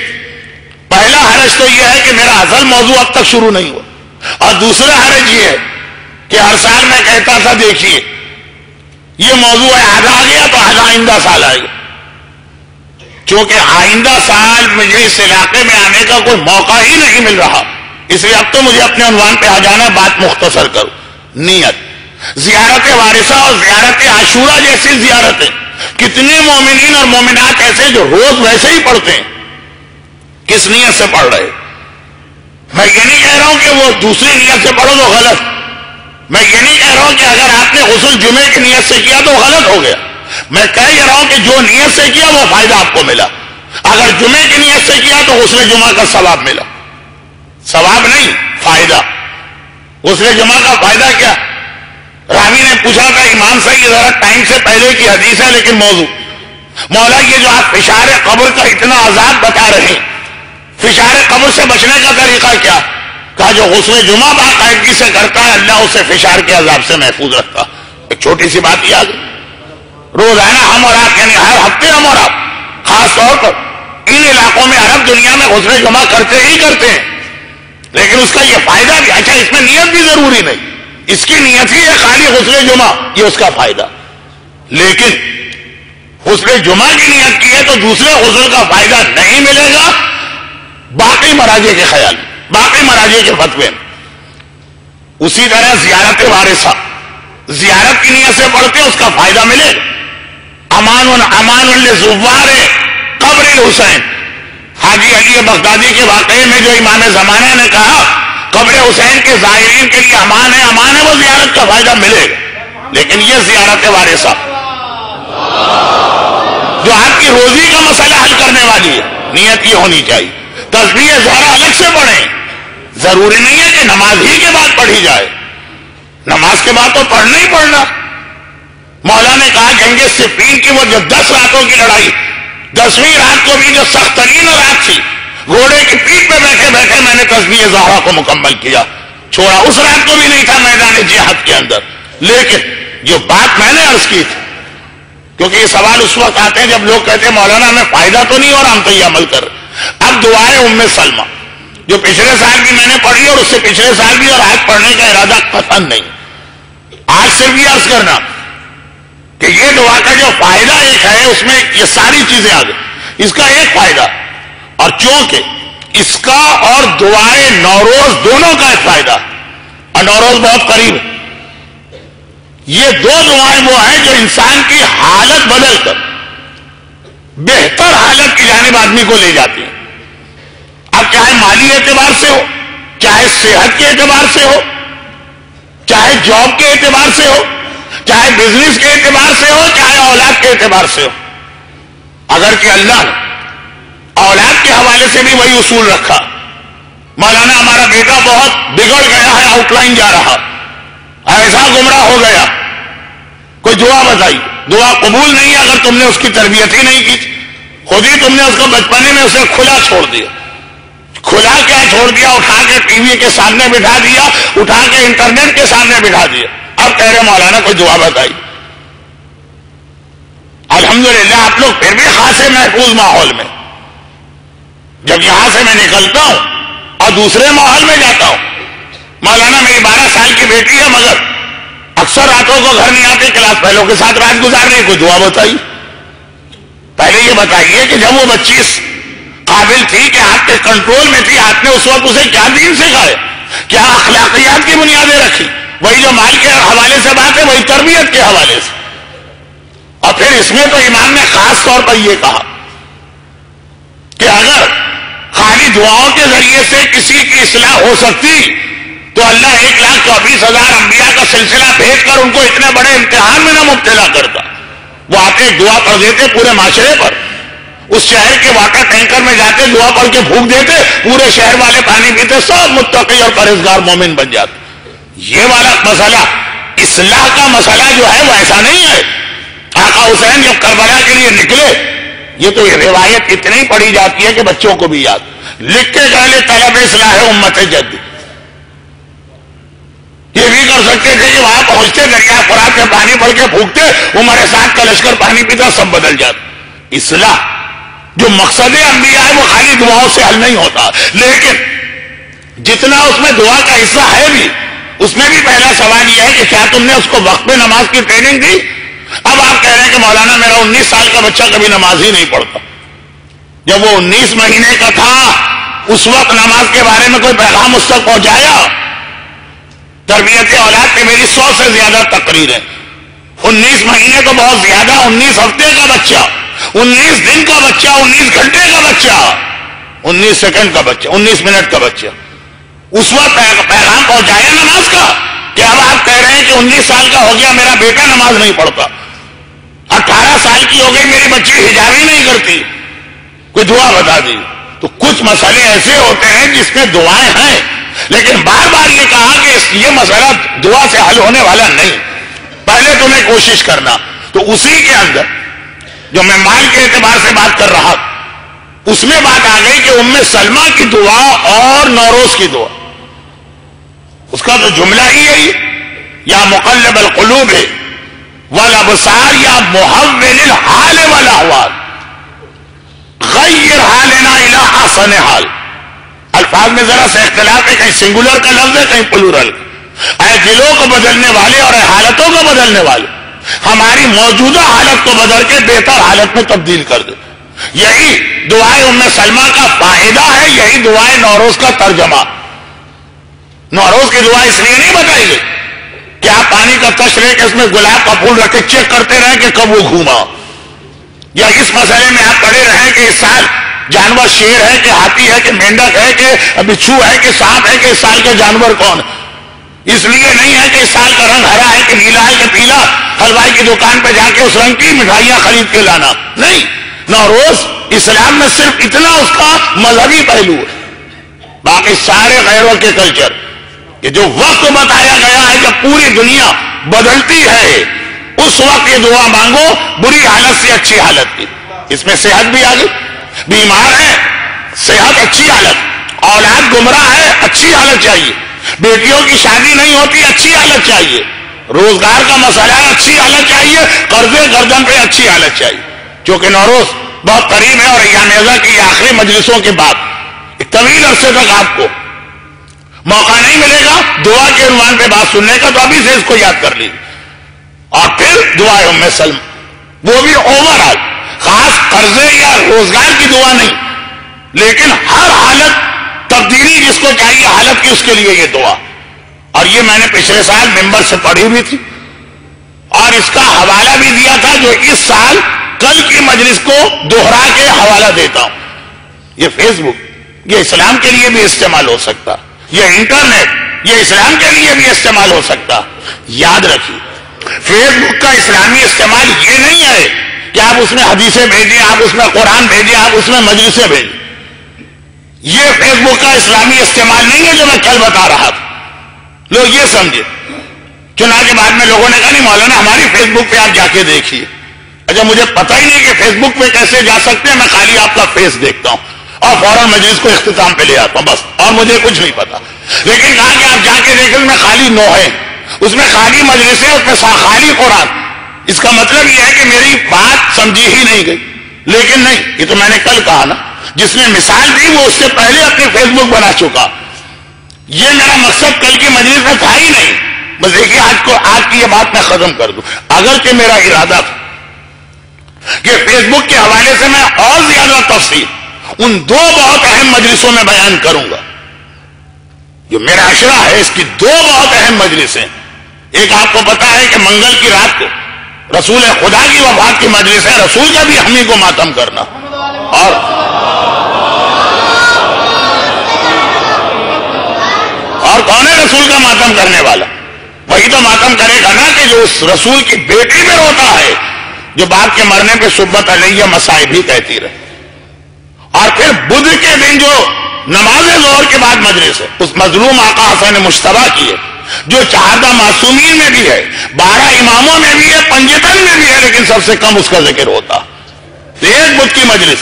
پہلا حرج تو یہ ہے کہ میرا اصل موضوع اب تک شروع نہیں ہوا، اور دوسرا حرج یہ ہے کہ ہر سال میں کہتا تھا دیکھیے یہ موضوع ہے، آدھا آ گیا تو آدھا آئندہ سال آئے گا، چونکہ آئندہ سال مجھے اس علاقے میں آنے کا کوئی موقع ہی نہیں مل رہا، اس لیے اب تو مجھے اپنے عنوان پہ آ جانا ہے، بات مختصر کرو۔ نیت، زیارت وارثہ اور زیارت عاشورہ جیسی زیارتیں، کتنے مومنین اور مومنات ایسے جو روز ویسے ہی پڑھتے ہیں، کس نیت سے پڑھ رہے؟ میں یہ نہیں کہہ رہا ہوں کہ وہ دوسری نیت سے پڑھو تو غلط، میں یہ نہیں کہہ رہا ہوں کہ اگر آپ نے غسل جمعے کی نیت سے کیا تو غلط ہو گیا، میں کہہ یہ رہا ہوں کہ جو نیت سے کیا وہ فائدہ آپ کو ملا۔ اگر جمعے کی نیت سے کیا تو غسل جمعہ کا ثواب ملا، ثواب نہیں فائدہ۔ غسل جمعہ کا فائدہ کیا؟ راوی نے پوچھا تھا امام صاحب یہ ذرا ٹائم سے پہلے کی حدیث ہے لیکن موضوع، مولا یہ جو آپ فشار قبر کا اتنا عذاب بتا رہے ہیں، فشار قبر سے بچنے کا طریقہ کیا؟ کہا جو غسل جمعہ باقاعدگی سے کرتا ہے اللہ اسے فشار کے عذاب سے محفوظ رکھتا۔ ایک چھوٹی سی بات یاد، روزانہ ہم اور آپ، یعنی ہر ہفتے ہم اور آپ خاص طور پر ان علاقوں میں عرب دنیا میں غسل جمعہ کرتے ہی کرتے ہیں، لیکن اس کا یہ فائدہ بھی، اچھا اس میں نیت بھی ضروری نہیں، اس کی نیت ہی ہے خالی غسل جمعہ، یہ اس کا فائدہ، لیکن غسل جمعہ کی نیت کی ہے تو دوسرے غسل کا فائدہ نہیں ملے گا باقی مراجع کے خیال میں، باقی مراجع کے فتوے میں۔ اسی طرح زیارت وارثہ، زیارت کی نیت سے پڑھتے اس کا فائدہ ملے گا۔ امان لزوار قبر الحسین، حاجی علی بغدادی کے واقعے میں جو امام زمانہ نے کہا قبر حسین کے زائرین کے لیے امان ہے وہ زیارت کا فائدہ ملے گا، لیکن یہ زیارت وارثہ جو آپ کی روزی کا مسئلہ حل کرنے والی ہے، نیت یہ ہونی چاہیے۔ تسبیح زہرا الگ سے پڑھیں، ضروری نہیں ہے کہ نماز ہی کے بعد پڑھی جائے، نماز کے بعد تو پڑھنا ہی پڑھنا۔ مولا نے کہا جنگ صفین کی وہ جو 10 راتوں کی لڑائی، 10ویں رات کو بھی جو سخت ترین رات تھی، گھوڑے کی پیٹھ پہ بیٹھے بیٹھے میں نے تسبیح زہرا کو مکمل کیا، چھوڑا۔ اس رات کو بھی نہیں تھا میدان جہاد کے اندر، لیکن جو بات میں نے عرض کی تھی، کیونکہ یہ سوال اس وقت آتے ہیں جب لوگ کہتے ہیں مولانا ہمیں فائدہ تو نہیں اور ہم تو یہ عمل کر رہے۔ اب دعائے ام سلمہ جو پچھلے سال بھی میں نے پڑھی اور اس سے پچھلے سال بھی، اور آج پڑھنے کا ارادہ قطعاً نہیں، آج سے بھی عرض کرنا کہ یہ دعا کا جو فائدہ ایک ہے اس میں یہ ساری چیزیں آ گئی، اس کا ایک فائدہ، اور چونکہ اس کا اور دعائے نوروز دونوں کا ایک فائدہ، اور نوروز بہت قریب ہے، یہ دو دعائیں وہ ہیں جو انسان کی حالت بدل کر بہتر حالت کی جانب آدمی کو لے جاتی ہیں۔ اب چاہے مالی اعتبار سے ہو، چاہے صحت کے اعتبار سے ہو، چاہے جاب کے اعتبار سے ہو، چاہے بزنس کے اعتبار سے ہو، چاہے اولاد کے اعتبار سے ہو۔ اگر کہ اللہ نے اولاد کے حوالے سے بھی وہی اصول رکھا، مولانا ہمارا بیٹا بہت بگڑ گیا ہے، آؤٹ لائن جا رہا، ایسا گمراہ ہو گیا، کوئی دعا بتائی، دعا قبول نہیں ہے اگر تم نے اس کی تربیت ہی نہیں کی، خود ہی تم نے اس کو بچپنے میں اسے کھلا چھوڑ دیا۔ کھلا کیا چھوڑ دیا؟ اٹھا کے ٹی وی کے سامنے بٹھا دیا، اٹھا کے انٹرنیٹ کے سامنے بٹھا دیا، اب کہہ رہے مولانا کوئی دعا بتائی۔ الحمدللہ آپ لوگ پھر بھی خاصے محفوظ ماحول میں، جب یہاں سے میں نکلتا ہوں اور دوسرے ماحول میں جاتا ہوں، مولانا میری 12 سال کی بیٹی ہے مگر اکثر راتوں کو گھر نہیں آتے، کلاس فیلوں کے ساتھ رات گزار رہی، کوئی دعا بتائی۔ پہلے یہ بتائیے کہ جب وہ بچی قابل تھی کہ آپ کے کنٹرول میں تھی، آپ نے اس وقت اسے کیا دین سکھائے، کیا اخلاقیات کی بنیادیں رکھی؟ وہی جو مال کے حوالے سے بات ہے وہی تربیت کے حوالے سے۔ اور پھر اس میں تو امام نے خاص طور پر یہ کہا کہ اگر خالی دعاؤں کے ذریعے سے کسی کی اصلاح ہو سکتی تو اللہ 1,24,000 انبیاء کا سلسلہ بھیج کر ان کو اتنے بڑے امتحان میں نہ مبتلا کرتا۔ وہ آتے دعا کر دیتے پورے معاشرے پر، اس شہر کے واٹر ٹینکر میں جاتے دعا پڑھ کے پھونک دیتے، پورے شہر والے پانی پیتے، سب متقی اور پرہیزگار مومن بن جاتے۔ یہ والا مسئلہ، اصلاح کا مسئلہ جو ہے وہ ایسا نہیں ہے۔ آقا حسین جب کربلا کے لیے نکلے، یہ تو یہ روایت اتنی پڑھی جاتی ہے کہ بچوں کو بھی یاد، لکھ کے گئے طلب اصلاح امت جد۔ یہ بھی کر سکتے تھے کہ وہاں پہنچتے دریا فرات میں پانی پڑھ کے پھونکتے، عمر ساتھ کا لشکر پانی پیتا، سب بدل جاتا۔ اصلاح جو مقصد انبیاء ہے وہ خالی دعاؤں سے حل نہیں ہوتا، لیکن جتنا اس میں دعا کا حصہ ہے بھی، اس میں بھی پہلا سوال یہ ہے کہ کیا تم نے اس کو وقت میں نماز کی ٹریننگ دی؟ اب آپ کہہ رہے ہیں کہ مولانا میرا 19 سال کا بچہ کبھی نماز ہی نہیں پڑھتا۔ جب وہ 19 مہینے کا تھا اس وقت نماز کے بارے میں کوئی پیغام اس تک پہنچایا؟ تربیت اولاد پہ میری 100 سے زیادہ تقریر ہے. 19 مہینے تو بہت زیادہ، 19 ہفتے کا بچہ، 19 دن کا بچہ، 19 گھنٹے کا بچہ، 19 سیکنڈ کا بچہ، 19 منٹ کا بچہ، اس وقت پیغام پہنچایا نماز کا؟ کہ اب آپ کہہ رہے ہیں کہ 19 سال کا ہو گیا میرا بیٹا نماز نہیں پڑھتا، 18 سال کی ہو گئی میری بچی حجاب ہی نہیں کرتی، کوئی دعا بتا دی. تو کچھ مسئلے ایسے ہوتے ہیں جس میں دعائیں ہیں، لیکن بار بار یہ کہا کہ یہ مسئلہ دعا سے حل ہونے والا نہیں، پہلے تمہیں کوشش کرنا. تو اسی کے اندر جو میں مال کے اعتبار سے بات کر رہا اس میں بات آ گئی کہ ام سلمہ کی دعا اور نوروز کی دعا، اس کا تو جملہ ہی ہے یا مقلب القلوب والابصار یا محول الحال والاحوال غیر حالنا الی احسن حال. الفاظ میں ذرا سے اختلاف ہے، کہیں سنگولر کا لفظ ہے کہیں پلورل. اے دلوں کو بدلنے والے اور اے حالتوں کو بدلنے والے، ہماری موجودہ حالت کو بدل کے بہتر حالت میں تبدیل کر دے. یہی دعائے ام سلمہ کا فائدہ ہے، یہی دعائے نوروز کا ترجمہ. نوروز کی دعا اس لیے نہیں بتائی گئی کہ آپ پانی کا تش لے کے اس میں گلاب کا پھول رکھ کے چیک کرتے رہیں کہ کب وہ گھوما، یا اس مسئلے میں آپ پڑے رہیں کہ اس سال جانور شیر ہے کہ ہاتھی ہے کہ مینڈک ہے کہ بچھو ہے کہ سانپ ہے کہ اس سال کے جانور کون ہے. اس لیے نہیں ہے کہ اس سال کا رنگ ہرا ہے کہ نیلا ہے کہ پیلا، حلوائی کی دکان پہ جا کے اس رنگ کی مٹھائیاں خرید کے لانا نہیں. نوروز اسلام میں صرف اتنا اس کا مذہبی پہلو ہے، باقی سارے غیروں کے کلچر کہ جو وقت بتایا گیا ہے جب پوری دنیا بدلتی ہے اس وقت یہ دعا مانگو بری حالت سے اچھی حالت کی. اس میں صحت بھی آ گئی، بیمار ہے صحت اچھی حالت، اولاد گمراہ ہے اچھی حالت چاہیے، بیٹیوں کی شادی نہیں ہوتی اچھی حالت چاہیے، روزگار کا مسئلہ ہے اچھی حالت چاہیے، قرضے گردن پہ اچھی حالت چاہیے. چونکہ نوروز بہت قریب ہے اور ایام اعزا کی آخری مجلسوں کے بعد ایک طویل عرصے تک آپ کو موقع نہیں ملے گا دعا کے عنوان پہ بات سننے کا، تو ابھی سے اس کو یاد کر لیجیے. اور پھر دعائے ام سلمہ، وہ بھی اوور آل، خاص قرضے یا روزگار کی دعا نہیں، لیکن ہر حالت تبدیلی جس کو چاہیے حالت کی، اس کے لیے یہ دعا. اور یہ میں نے پچھلے سال ممبر سے پڑھی ہوئی تھی اور اس کا حوالہ بھی دیا تھا، جو اس سال کل کی مجلس کو دوہرا کے حوالہ دیتا ہوں. یہ فیس بک یہ اسلام کے لیے بھی استعمال ہو سکتا، یہ انٹرنیٹ یہ اسلام کے لیے بھی استعمال ہو سکتا. یاد رکھیے فیس بک کا اسلامی استعمال یہ نہیں ہے کہ آپ اس میں حدیثیں بھیجیں، آپ اس میں قرآن بھیجیں، آپ اس میں مجلسیں بھیجیں. یہ فیس بک کا اسلامی استعمال نہیں ہے جو میں کل بتا رہا تھا. لوگ یہ سمجھے، چنانچہ بعد میں لوگوں نے کہا نہیں مولانا ہماری فیس بک پہ آپ جا کے دیکھیے. اچھا مجھے پتہ ہی نہیں کہ فیس بک پہ کیسے جا سکتے ہیں، میں خالی آپ کا فیس دیکھتا ہوں اور فوراً مجلس کو اختتام پہ لے آتا ہوں بس، اور مجھے کچھ نہیں پتا. لیکن کہا کہ آپ جا کے دیکھیں اس میں خالی نوحے، اس میں خالی مجلسیں، اس میں خالی قرآن. اس کا مطلب یہ ہے کہ میری بات سمجھی ہی نہیں گئی. لیکن نہیں، یہ تو میں نے کل کہا نا، جس نے مثال دی وہ اس سے پہلے اپنی فیس بک بنا چکا. یہ میرا مقصد کل کی مجلس میں تھا ہی نہیں. بس دیکھیے آج کی یہ بات میں ختم کر دوں. اگرچہ میرا ارادہ تھا کہ فیس بک کے حوالے سے میں اور زیادہ تفصیل ان دو بہت اہم مجلسوں میں بیان کروں گا. جو میرا عشرہ ہے اس کی دو بہت اہم مجلسیں. ایک آپ کو پتا ہے کہ منگل کی رات کو رسول خدا کی وفات کی مجلس ہے، رسول کا بھی ہم ہی کو ماتم کرنا. اور کون ہے رسول کا ماتم کرنے والا؟ وہی تو ماتم کرے گا نا کہ جو اس رسول کی بیٹی میں روتا ہے، جو باپ کے مرنے پہ سبت علیہ مصائب ہی کہتی رہے. اور پھر بدھ کے دن جو نماز ظہر کے بعد مجلس ہے، اس مظلوم آقا حسن مجتبیٰ کی ہے، جو 14 معصومین میں بھی ہے، 12 اماموں میں بھی ہے، پنجتن میں بھی ہے، لیکن سب سے کم اس کا ذکر ہوتا. ایک بدھ کی مجلس،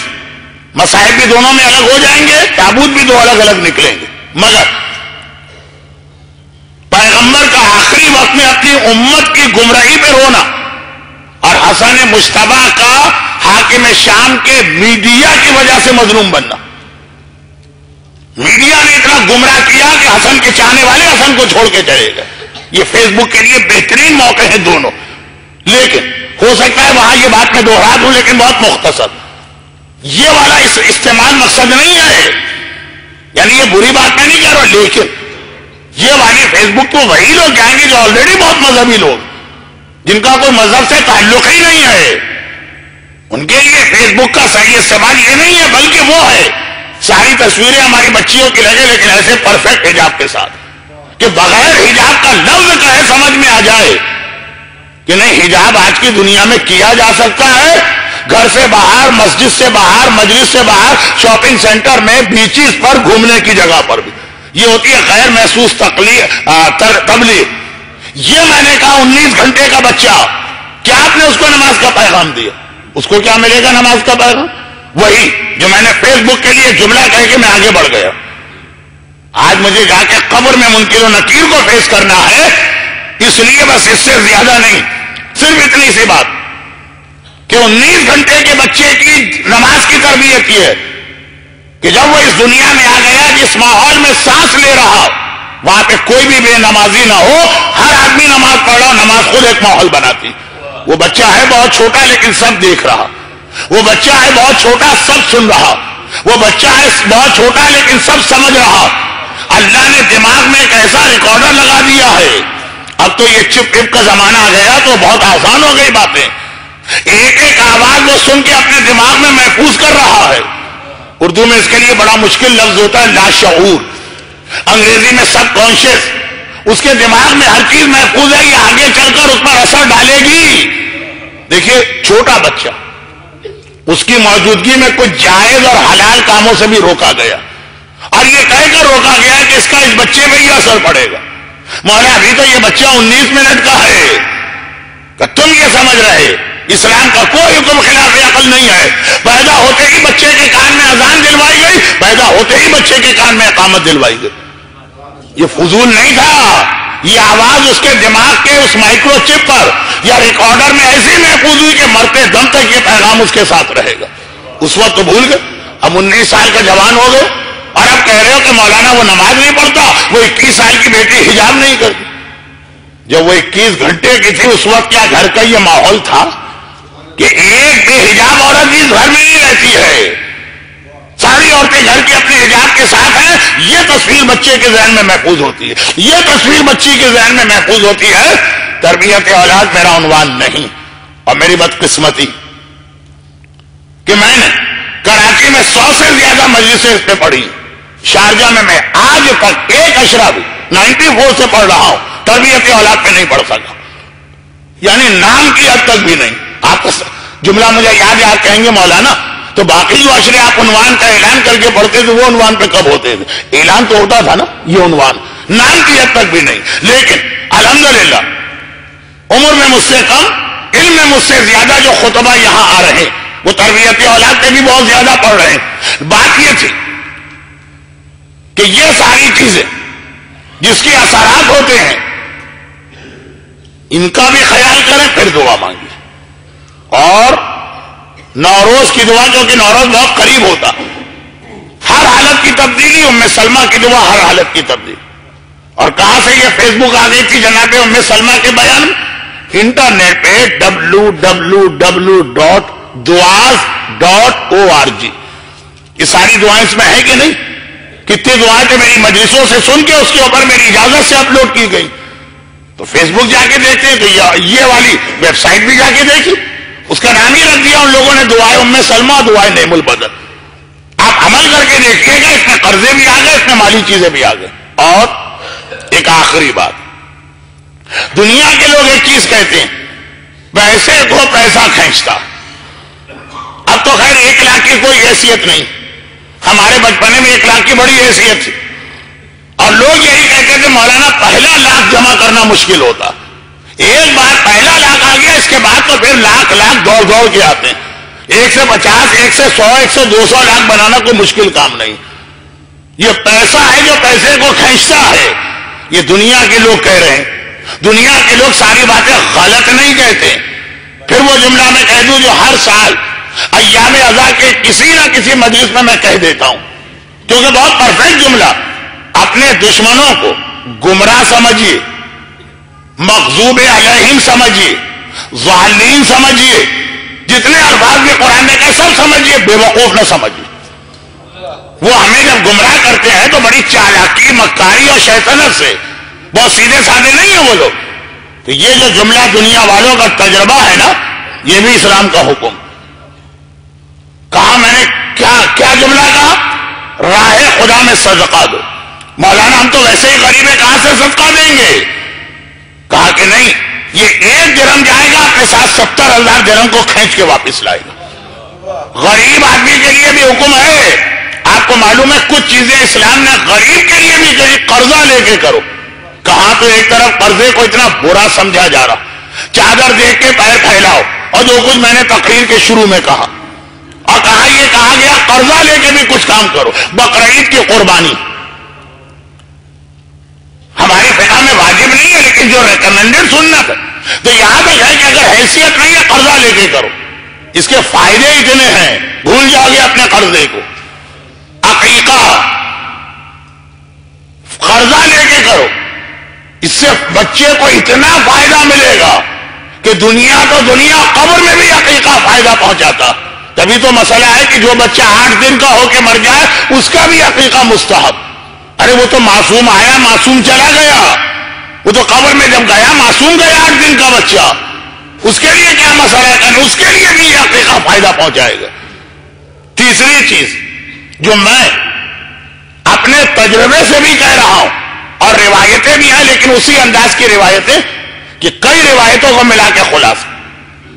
مصائب بھی دونوں میں الگ ہو جائیں گے، تابوت بھی دو الگ الگ نکلیں گے. مگر پیغمبر کا آخری وقت میں اپنی امت کی گمراہی پہ رونا اور حسن مجتبیٰ کا حاکم شام کے میڈیا کی وجہ سے مظلوم بننا. میڈیا نے اتنا گمراہ کیا کہ حسن کے چاہنے والے حسن کو چھوڑ کے چلے گئے. یہ فیس بک کے لیے بہترین موقع ہے دونوں. لیکن ہو سکتا ہے وہاں یہ بات میں دوہرا دوں، لیکن بہت مختصر. یہ والا استعمال مقصد نہیں ہے یعنی یہ بری بات میں نہیں کہہ رہا، لیکن یہ والی فیس بک تو وہی لوگ جائیں گے جو آلریڈی بہت مذہبی لوگ، جن کا کوئی مذہب سے تعلق ہی نہیں ہے. ان کے لیے فیس بک کا صحیح استعمال یہ نہیں ہے، بلکہ وہ ہے ساری تصویریں ہماری بچیوں کی لگے، لیکن ایسے پرفیکٹ حجاب کے ساتھ کہ بغیر حجاب کا لفظ کہے سمجھ میں آ جائے کہ نہیں، حجاب آج کی دنیا میں کیا جا سکتا ہے، گھر سے باہر، مسجد سے باہر، مجلس سے باہر، شاپنگ سینٹر میں، بیچز پر، گھومنے کی جگہ پر بھی. یہ ہوتی ہے غیر محسوس تبلیغ. یہ میں نے کہا 19 گھنٹے کا بچہ، کیا آپ نے اس کو نماز کا پیغام دیا؟ اس کو کیا ملے گا نماز کا پیغام؟ وہی جو میں نے فیس بک کے لیے جملہ کہہ کے میں آگے بڑھ گیا. آج مجھے جا کے قبر میں منکر و نکیر کو فیس کرنا ہے، اس لیے بس اس سے زیادہ نہیں، صرف اتنی سی بات کہ 19 گھنٹے کے بچے کی نماز کی تربیت یہ ہے کہ جب وہ اس دنیا میں آ گیا، جس ماحول میں سانس لے رہا وہاں پہ کوئی بھی بے نمازی نہ ہو، ہر آدمی نماز پڑھ رہا، نماز خود ایک ماحول بناتی. وہ بچہ ہے بہت چھوٹا لیکن سب دیکھ رہا، وہ بچہ ہے بہت چھوٹا سب سن رہا، وہ بچہ ہے بہت چھوٹا لیکن سب سمجھ رہا. اللہ نے دماغ میں ایک ایسا ریکارڈر لگا دیا ہے. اب تو یہ چپ ٹپ کا زمانہ آ گیا تو بہت آسان ہو گئی باتیں. ایک ایک آواز وہ سن کے اپنے دماغ میں محفوظ کر رہا ہے. اردو میں اس کے لیے بڑا مشکل لفظ ہوتا ہے لاشعور، انگریزی میں سب کانشیس. اس کے دماغ میں ہر چیز محفوظ ہے، یہ آگے چل کر اس پر اثر ڈالے گی. دیکھیے چھوٹا بچہ، اس کی موجودگی میں کچھ جائز اور حلال کاموں سے بھی روکا گیا، اور یہ کہہ کر روکا گیا کہ اس کا اس بچے پہ یہ اثر پڑے گا. مولانا ابھی تو یہ بچہ 19 منٹ کا ہے کہ تم یہ سمجھ رہے اسلام کا کوئی حکم خلاف عقل نہیں ہے. پیدا ہوتے ہی بچے کے کان میں اذان دلوائی گئی، پیدا ہوتے ہی بچے کے کان میں اقامت دلوائی گئی. یہ فضول نہیں تھا، یہ آواز اس کے دماغ کے اس مائکرو چپ پر یا ریکارڈر میں ایسی محفوظ ہوئی کہ مرتے دم تک یہ پیغام اس کے ساتھ رہے گا. اس وقت تو بھول گئے، اب 19 سال کا جوان ہو گئے اور اب کہہ رہے ہو کہ مولانا وہ نماز نہیں پڑھتا، وہ 21 سال کی بیٹی حجاب نہیں کرتی. جب وہ 21 گھنٹے کی تھی اس وقت کیا گھر کا یہ ماحول تھا کہ ایک بے حجاب عورت اس گھر میں نہیں رہتی ہے، ساری عورتیں گھر کے اپنے حجاب کے ساتھ ہیں. یہ تصویر بچے کے ذہن میں محفوظ ہوتی ہے، یہ تصویر بچی کے ذہن میں محفوظ ہوتی ہے. تربیت اولاد میرا عنوان نہیں، اور میری بدقسمتی کہ میں نے کراچی میں 100 سے زیادہ مجلسیں اس پہ پڑھی. شارجہ میں آج تک ایک اشرا بھی 94 سے پڑھ رہا ہوں، تربیت اولاد پہ نہیں پڑھ سکا، یعنی نام کی حد تک بھی نہیں. آپ جملہ مجھے یاد ہے، آپ کہیں گے مولانا تو باقی جو اشرے آپ عنوان کا اعلان کر کے پڑھتے تھے وہ عنوان پہ کب ہوتے تھے؟ اعلان تو ہوتا تھا نا، یہ عنوان نام کی حد تک بھی نہیں. لیکن الحمدللہ عمر میں مجھ سے کم، علم میں مجھ سے زیادہ جو خطبہ یہاں آ رہے ہیں وہ تربیت اولاد پہ بھی بہت زیادہ پڑھ رہے ہیں. بات یہ تھی کہ یہ ساری چیزیں جس کے اثرات ہوتے ہیں ان کا بھی خیال کریں، پھر دعا مانگیں. اور نوروز کی دعا، کیونکہ نوروز بہت قریب ہوتا، ہر حالت کی تبدیلی، ام سلمہ کی دعا ہر حالت کی تبدیلی. اور کہاں سے یہ فیس بک آ گئی تھی جناب ام سلمہ کے بیان؟ انٹرنیٹ پہ www.duaz.org یہ ساری دعائیں اس میں ہے کہ نہیں؟ کتنی دعائیں تو میری مجلسوں سے سن کے اس کے اوپر میری اجازت سے اپلوڈ کی گئی. تو فیس بک جا کے دیکھتے ہیں تو یہ والی ویب سائٹ بھی جا کے دیکھی، اس کا نام ہی رکھ دیا ان لوگوں نے دعائیں ام سلمہ، دعائیں نعیم البدر. آپ عمل کر کے دیکھیے گا، اس میں قرضے بھی آ گئے، اس میں مالی چیزیں بھی آ گئے. اور ایک آخری بات، دنیا کے لوگ ایک چیز کہتے ہیں، پیسے کو پیسہ کھینچتا. اب تو خیر 1 لاکھ کی کوئی حیثیت نہیں، ہمارے بچپنے میں 1 لاکھ کی بڑی حیثیت تھی. اور لوگ یہی کہتے تھے مولانا پہلا لاکھ جمع کرنا مشکل ہوتا، ایک بار پہلا لاکھ آ گیا اس کے بعد تو پھر لاکھ دوڑ کے آتے ہیں. 1 سے 50، 1 سے 100، 1 سے 200 لاکھ بنانا کوئی مشکل کام نہیں. یہ پیسہ ہے جو پیسے کو کھینچتا ہے، یہ دنیا کے لوگ کہہ رہے ہیں. دنیا کے لوگ ساری باتیں غلط نہیں کہتے. پھر وہ جملہ میں کہہ دوں جو ہر سال ایام اضحیٰ کے کسی نہ کسی مجلس میں کہہ دیتا ہوں، کیونکہ بہت پرفیکٹ جملہ. اپنے دشمنوں کو گمراہ سمجھیے، مغضوب علیہم سمجھیے، ضالین سمجھیے، جتنے الفاظ بھی قرآن نے کہے سب سمجھیے، بے وقوف نہ سمجھیے. وہ ہمیں جب گمراہ کرتے ہیں تو بڑی چالاکی، مکاری اور شیطنت سے، بہت سیدھے سادے نہیں ہیں وہ لوگ. تو یہ جو جملہ دنیا والوں کا تجربہ ہے نا، یہ بھی اسلام کا حکم. کہا میں نے کیا جملہ کہا؟ راہ خدا میں صدقہ دو. مولانا ہم تو ویسے ہی غریب ہیں، کہاں سے صدقہ دیں گے؟ کہا کہ نہیں، یہ 1 درہم جائے گا اپنے ساتھ 70,000 درہم کو کھینچ کے واپس لائے گا. غریب آدمی کے لیے بھی حکم ہے. آپ کو معلوم ہے کچھ چیزیں اسلام نے غریب کے لیے بھی کہی، قرضہ لے کے کرو. کہاں تو ایک طرف قرضے کو اتنا برا سمجھا جا رہا، چادر دیکھ کے پیر پھیلاؤ، اور جو کچھ میں نے تقریر کے شروع میں کہا، اور کہا یہ کہا گیا قرضہ لے کے بھی کچھ کام کرو. بقرعید کی قربانی ہماری فقہ میں واجب نہیں ہے، لیکن جو ریکمینڈڈ سنت ہے. تو یہاں تک ہے کہ اگر حیثیت نہیں ہے قرضہ لے کے کرو. اس کے فائدے اتنے ہیں، بھول جاؤ گے اپنے قرضے کو. عقیقہ قرضہ لے کے کرو، اس سے بچے کو اتنا فائدہ ملے گا کہ دنیا تو دنیا، قبر میں بھی عقیقہ فائدہ پہنچاتا. تبھی تو مسئلہ ہے کہ جو بچہ 8 دن کا ہو کے مر جائے اس کا بھی عقیقہ مستحب. ارے وہ تو معصوم آیا معصوم چلا گیا، وہ تو قبر میں جب گیا معصوم گیا 8 دن کا بچہ، اس کے لیے کیا مسئلہ ہے؟ اس کے لیے بھی عقیقہ فائدہ پہنچائے گا. تیسری چیز جو میں اپنے تجربے سے بھی کہہ رہا ہوں، اور روایتیں بھی ہیں لیکن اسی انداز کی روایتیں کہ کئی روایتوں کو ملا کے خلاصہ،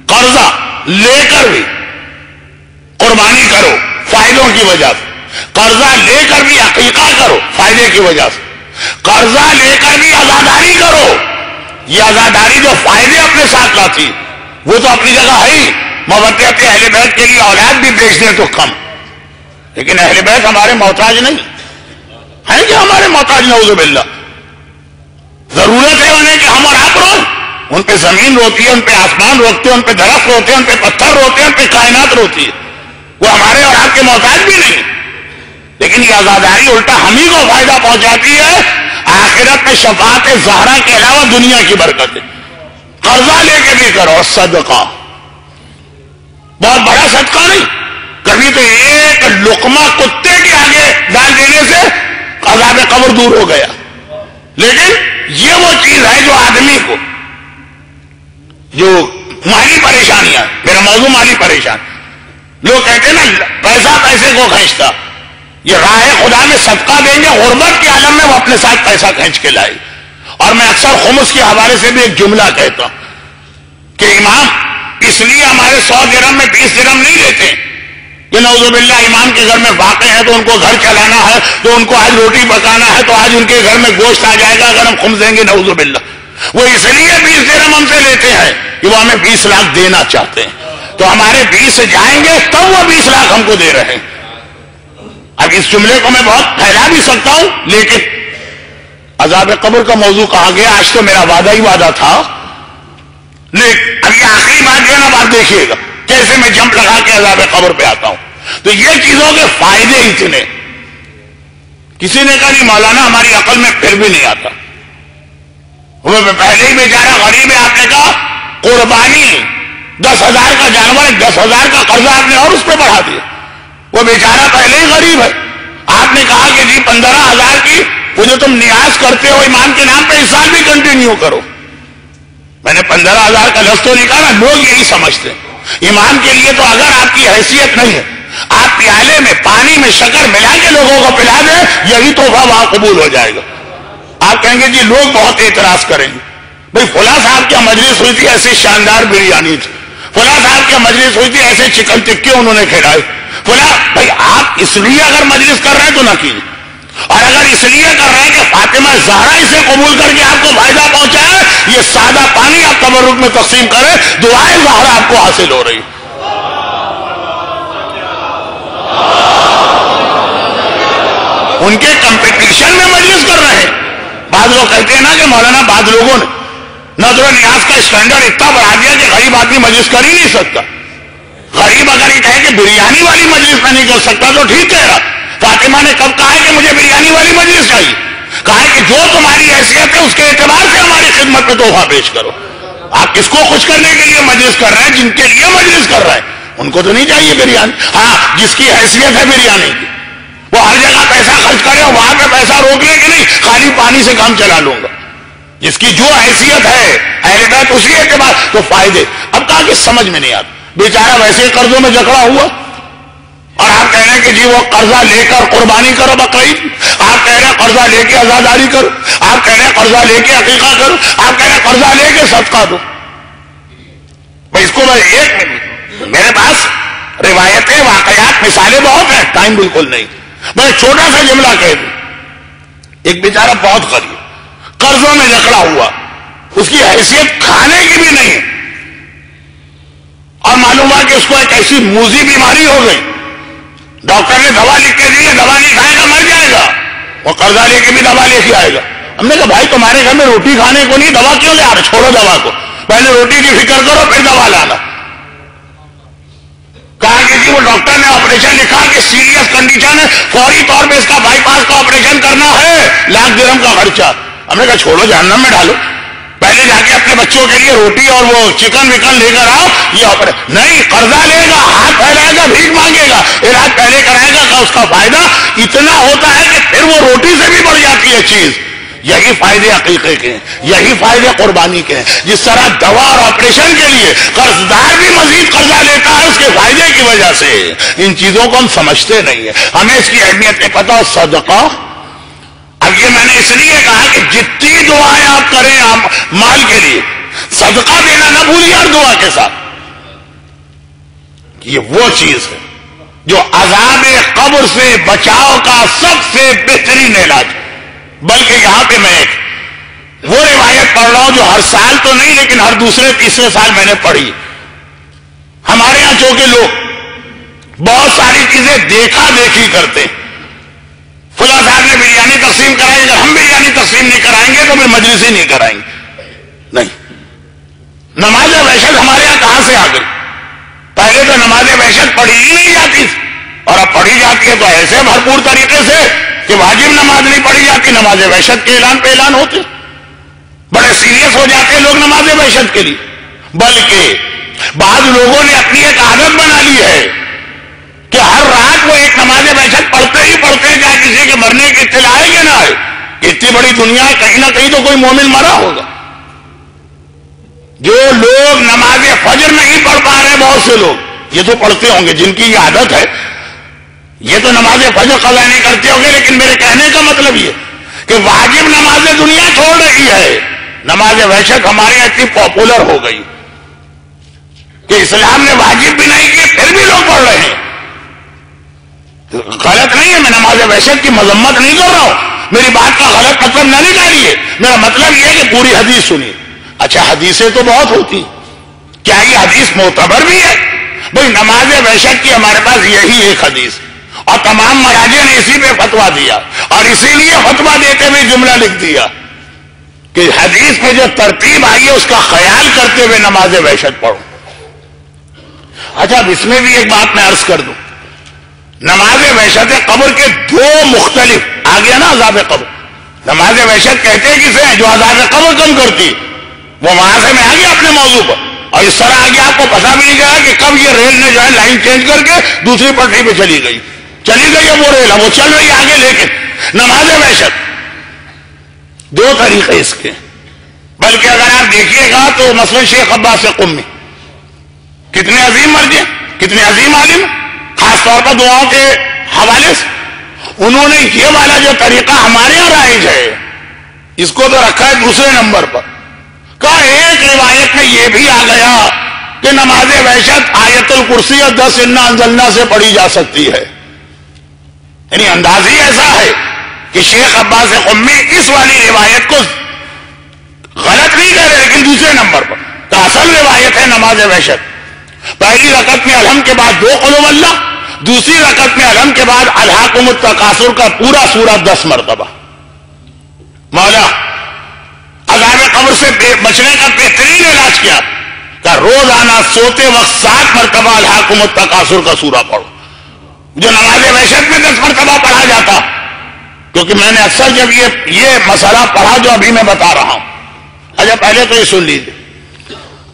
قرضہ لے کر بھی قربانی کرو فائدوں کی وجہ سے، قرضہ لے کر بھی عقیقہ کرو فائدے کی وجہ سے، قرضہ لے کر بھی عزاداری کرو. یہ عزاداری جو فائدے اپنے ساتھ لاتی وہ تو اپنی جگہ ہے ہی. مودت اہل بیت کے لیے اولاد بھی بیچ دیں تو کم، لیکن اہل بیت ہمارے محتاج نہیں ہیں کہ ہمارے محتاج نعوذ باللہ. ضرورت ہے انہیں کہ ہم اور آپ رو. ان پہ زمین روتی ہے، ان پہ آسمان روتے ہیں، ان پہ درخت روتے ہیں، ان پہ پتھر روتے ہیں، ان پہ کائنات روتی ہے. وہ ہمارے اور آپ کے محتاج بھی نہیں. لیکن یہ عزاداری الٹا ہم ہی کو فائدہ پہنچاتی ہے. آخرت میں شفاعت زہرا کے علاوہ دنیا کی برکت ہے. قرضہ لے کے بھی کرو. صدقہ بہت بڑا صدقہ نہیں، کبھی تو ایک لقمہ کتے کے آگے ڈال دینے سے عذاب قبر دور ہو گیا. لیکن یہ وہ چیز ہے جو آدمی کو، جو مالی پریشانیاں، میرا موضوع مالی پریشان، لوگ کہتے ہیں نا پیسہ پیسے کو کھینچتا. یہ راہ خدا میں صدقہ دیں گے، غربت کے عالم میں وہ اپنے ساتھ پیسہ کھینچ کے لائے. اور میں اکثر خمس کے حوالے سے بھی ایک جملہ کہتا ہوں کہ امام اس لیے ہمارے 100 درہم میں 20 درہم نہیں لیتے کہ نعوذ باللہ امام کے گھر میں واقع ہے تو ان کو گھر چلانا ہے، تو ان کو آج روٹی پکانا ہے، تو آج ان کے گھر میں گوشت آ جائے گا اگر ہم خمس دیں گے نعوذ باللہ. وہ اس لیے 20 درہم ہم سے لیتے ہیں کہ وہ ہمیں 20 لاکھ دینا چاہتے ہیں. تو ہمارے 20 جائیں گے تب وہ 20 لاکھ ہم کو دے رہے ہیں. اب اس جملے کو میں بہت پھیلا بھی سکتا ہوں، لیکن عذاب قبر کا موضوع کہا گیا. آج تو میرا وعدہ ہی وعدہ تھا، لیکن اب یہ آخری بات جو ہے نا، آپ دیکھیے گا کیسے میں جمپ لگا کے عذاب قبر پہ آتا ہوں. تو یہ چیزوں کے فائدے اتنے. کسی نے کہا نہیں مولانا ہماری عقل میں پھر بھی نہیں آتا، وہ پہلے ہی بیچارہ غریب ہے. آپ نے کہا قربانی 10,000 کا جانور ہے، 10,000 کا قرضہ آپ نے اور اس پہ بڑھا دیا. وہ بیچارہ پہلے ہی غریب ہے. آپ نے کہا کہ جی 15,000 کی وہ جو تم نیاز کرتے ہو امام کے نام پہ اس سال بھی کنٹینیو کرو. میں نے 15,000 کا لفظ تو نکالا. لوگ یہی سمجھتے ہیں امام کے لیے تو اگر آپ کی حیثیت نہیں ہے، آپ پیالے میں پانی میں شکر ملا کے لوگوں کو پلا دیں، یہی تحفہ وہاں قبول ہو جائے گا. آپ کہیں گے جی لوگ بہت اعتراض کریں گے. بھائی فلاں صاحب کی مجلس ہوئی تھی ایسی شاندار بریانی تھی، فلاں صاحب کی مجلس ہوئی تھی ایسے چکن ٹکے انہوں نے کھلائے، فلاں. بھائی آپ اس لیے اگر مجلس کر رہے ہیں تو نہ کیجیے، اور اگر اس لیے کر رہے ہیں کہ فاطمہ زہرا اسے قبول کر کے آپ کو فائدہ پہنچائے، یہ سادہ پانی آپ تبرک میں تقسیم کریں، دعائیں زہرا آپ کو حاصل ہو رہی. ان کے کمپٹیشن میں مجلس کر رہے ہیں. بعض لوگ کہتے ہیں نا کہ مولانا بعض لوگوں نے نظر و نیاز کا اسٹینڈرڈ اتنا بڑھا دیا کہ غریب آدمی مجلس کر ہی نہیں سکتا. غریب اگر یہ کہے کہ بریانی والی مجلس میں نہیں کر سکتا تو ٹھیک کہہ رہا. فاطمہ نے کب کہا ہے کہ مجھے بریانی والی مجلس چاہیے؟ کہا ہے کہ جو تمہاری حیثیت ہے اس کے اعتبار سے ہماری خدمت میں تحفہ پیش کرو. آپ کس کو خوش کرنے کے لیے مجلس کر رہے ہیں؟ جن کے لیے مجلس کر رہے ہیں ان کو تو نہیں چاہیے بریانی. ہاں جس کی حیثیت ہے بریانی کی، وہ ہر جگہ پیسہ خرچ کرے اور وہاں پہ پیسہ روک لے کہ نہیں خالی پانی سے کام چلا لوں گا. جس کی جو حیثیت ہے اہلیت اسی اعتبار تو فائدے. اب کہا کہ سمجھ میں نہیں آتا, بیچارہ ویسے قرضوں میں جکڑا ہوا اور آپ کہہ رہے ہیں کہ جی وہ قرضہ لے کر قربانی کرو بقرعید, آپ کہہ رہے ہیں قرضہ لے کے عزاداری کرو, آپ کہہ رہے ہیں قرضہ لے کے عقیقہ کرو, آپ کہہ رہے ہیں قرضہ لے کے صدقہ دو. بھائی اس کو میرے پاس روایتیں واقعات مثالیں بہت ہیں, ٹائم بالکل نہیں. میں چھوٹا سا جملہ کہہ دوں. ایک بیچارہ بہت غریب قرضوں میں جکڑا ہوا, اس کی حیثیت کھانے کی بھی نہیں اور معلوم ہوا کہ اس کو ایک ایسی موذی بیماری ہو گئی, ڈاکٹر نے دوا لکھ کے دی, دوا نہیں کھائے گا مر جائے گا. وہ قرضہ لے کے بھی دوا لے کے آئے گا. ہم نے کہا بھائی تمہارے گھر میں روٹی کھانے کو نہیں, دوا کیوں لے آ رہے, چھوڑو دوا کو, پہلے روٹی کی فکر کرو پھر دوا لانا. کہا کہ جی وہ ڈاکٹر نے آپریشن لکھا کہ سیریس کنڈیشن ہے, فوری طور پہ اس کا بائی پاس کا آپریشن کرنا ہے, 1,00,000 درہم کا خرچہ. ہم نے کہا چھوڑو جہنم میں ڈالو, پہلے جا کے اپنے بچوں کے لیے روٹی اور وہ چکن وکن لے کر آؤ. یہ آپریشن نہیں, قرضہ لے گا, ہاتھ پھیلائے گا, بھیک مانگے گا, علاج پہلے کرائے گا, اس کا فائدہ اتنا ہوتا ہے کہ پھر وہ روٹی سے بھی بڑھ جاتی ہے چیز. یہی فائدے عقیقے کے ہیں, یہی فائدے قربانی کے ہیں. جس طرح دوا اور آپریشن کے لیے قرضدار بھی مزید قرضہ لیتا ہے اس کے فائدے کی وجہ سے. ان چیزوں کو ہم سمجھتے نہیں ہیں, ہمیں اس کی اہمیت نہیں پتا. صدقہ, اب یہ میں نے اس لیے کہا کہ جتنی دعائیں آپ کریں مال کے لیے, صدقہ دینا نہ بھولیے ہر دعا کے ساتھ. یہ وہ چیز ہے جو عذاب قبر سے بچاؤ کا سب سے بہترین علاج ہے. بلکہ یہاں پہ میں وہ روایت پڑھ رہا ہوں جو ہر سال تو نہیں لیکن ہر دوسرے تیسرے سال میں نے پڑھی. ہمارے یہاں چونکہ لوگ بہت ساری چیزیں دیکھا دیکھی کرتے, فلاں صاحب نے بریانی تقسیم کرائی, اگر ہم بریانی تقسیم نہیں کرائیں گے تو پھر مجلس ہی نہیں کرائیں گے. نہیں, نماز وحشت ہمارے یہاں کہاں سے آ گئی؟ پہلے تو نماز وحشت پڑھی ہی نہیں جاتی اور اب پڑھی جاتی ہے تو ایسے بھرپور طریقے سے کہ واجب نماز نہیں پڑھی جاتی, نماز وحشت کے اعلان پہ اعلان ہوتے, بڑے سیریس ہو جاتے لوگ نماز وحشت کے لیے. بلکہ بعض لوگوں نے اپنی ایک عادت بنا لی ہے کہ ہر رات وہ ایک نماز وحشت پڑھتے ہی پڑھتے ہیں, چاہے کسی کے مرنے کی اطلاع آئے کہ نہ آئے. اتنی بڑی دنیا ہے, کہیں نہ کہیں تو کوئی مومن مرا ہوگا. جو لوگ نماز فجر نہیں پڑھ پا رہے, بہت سے لوگ یہ تو پڑھتے ہوں گے جن کی یہ عادت ہے, یہ تو نماز فجر قضا نہیں کرتے ہوں گے. لیکن میرے کہنے کا مطلب یہ کہ واجب نماز دنیا چھوڑ رہی ہے. نماز وحشت ہمارے یہاں اتنی پاپولر ہو گئی کہ اسلام نے واجب بھی نہیں کی پھر بھی لوگ پڑھ رہے ہیں. غلط نہیں ہے, میں نماز وحشت کی مذمت نہیں کر رہا ہوں, میری بات کا غلط مطلب نہ نکالیے. میرا مطلب یہ ہے کہ پوری حدیث سنیے. اچھا حدیثیں تو بہت ہوتی, کیا یہ حدیث معتبر بھی ہے؟ بھائی نماز وحشت کی ہمارے پاس یہی ایک حدیث, اور تمام مراجع نے اسی پہ فتوا دیا, اور اسی لیے فتوا دیتے ہوئے جملہ لکھ دیا کہ حدیث میں جو ترتیب آئی ہے اس کا خیال کرتے ہوئے نماز وحشت پڑھو. اچھا اب اس میں بھی ایک بات میں عرض کر دوں, نماز وحشت قبر کے دو مختلف آ گیا نا عذاب قبر. نماز وحشت کہتے کسے ہیں؟ جو عذاب قبر کم کرتی, وہ وہاں سے میں آ گیا اپنے موضوع پر, اور اس طرح آگے آپ کو پتا بھی نہیں چلا کہ کب یہ ریل نے جو ہے لائن چینج کر کے دوسری پٹری پہ چلی گئی ہے وہ ریل, وہ چل رہی ہے آگے. لیکن نماز وحشت دو طریقے اس کے, بلکہ اگر آپ دیکھیے گا تو مثلا شیخ عباس قمی کتنے عظیم مرجع, کتنے عظیم عالم, خاص طور پر دعاؤں کے حوالے سے انہوں نے یہ والا جو طریقہ ہمارے یہاں رائج ہے اس کو تو رکھا ہے دوسرے نمبر پر. کہا ایک روایت میں یہ بھی آ گیا کہ نماز وحشت آیت الکرسی اور 10 انا انزلنا سے پڑھی جا سکتی ہے. یعنی انداز ہی ایسا ہے کہ شیخ عباس قمی اس والی روایت کو غلط نہیں کہہ رہے, لیکن دوسرے نمبر پر تو اصل روایت ہے نماز وحشت پہلی رکعت میں الحم کے بعد 2 قل اللہ, دوسری رکعت میں الحم کے بعد الہاکم التکاثر کا پورا سورہ 10 مرتبہ. مولا عذاب قبر سے بچنے کا بہترین علاج کیا کہ روزانہ سوتے وقت 7 مرتبہ الہاکم التکاثر کا سورہ پڑھو, جو نماز وحشت میں 10 مرتبہ پڑھا جاتا. کیونکہ میں نے اکثر جب یہ مسئلہ پڑھا جو ابھی میں بتا رہا ہوں, اچھا پہلے تو یہ سن لیجیے,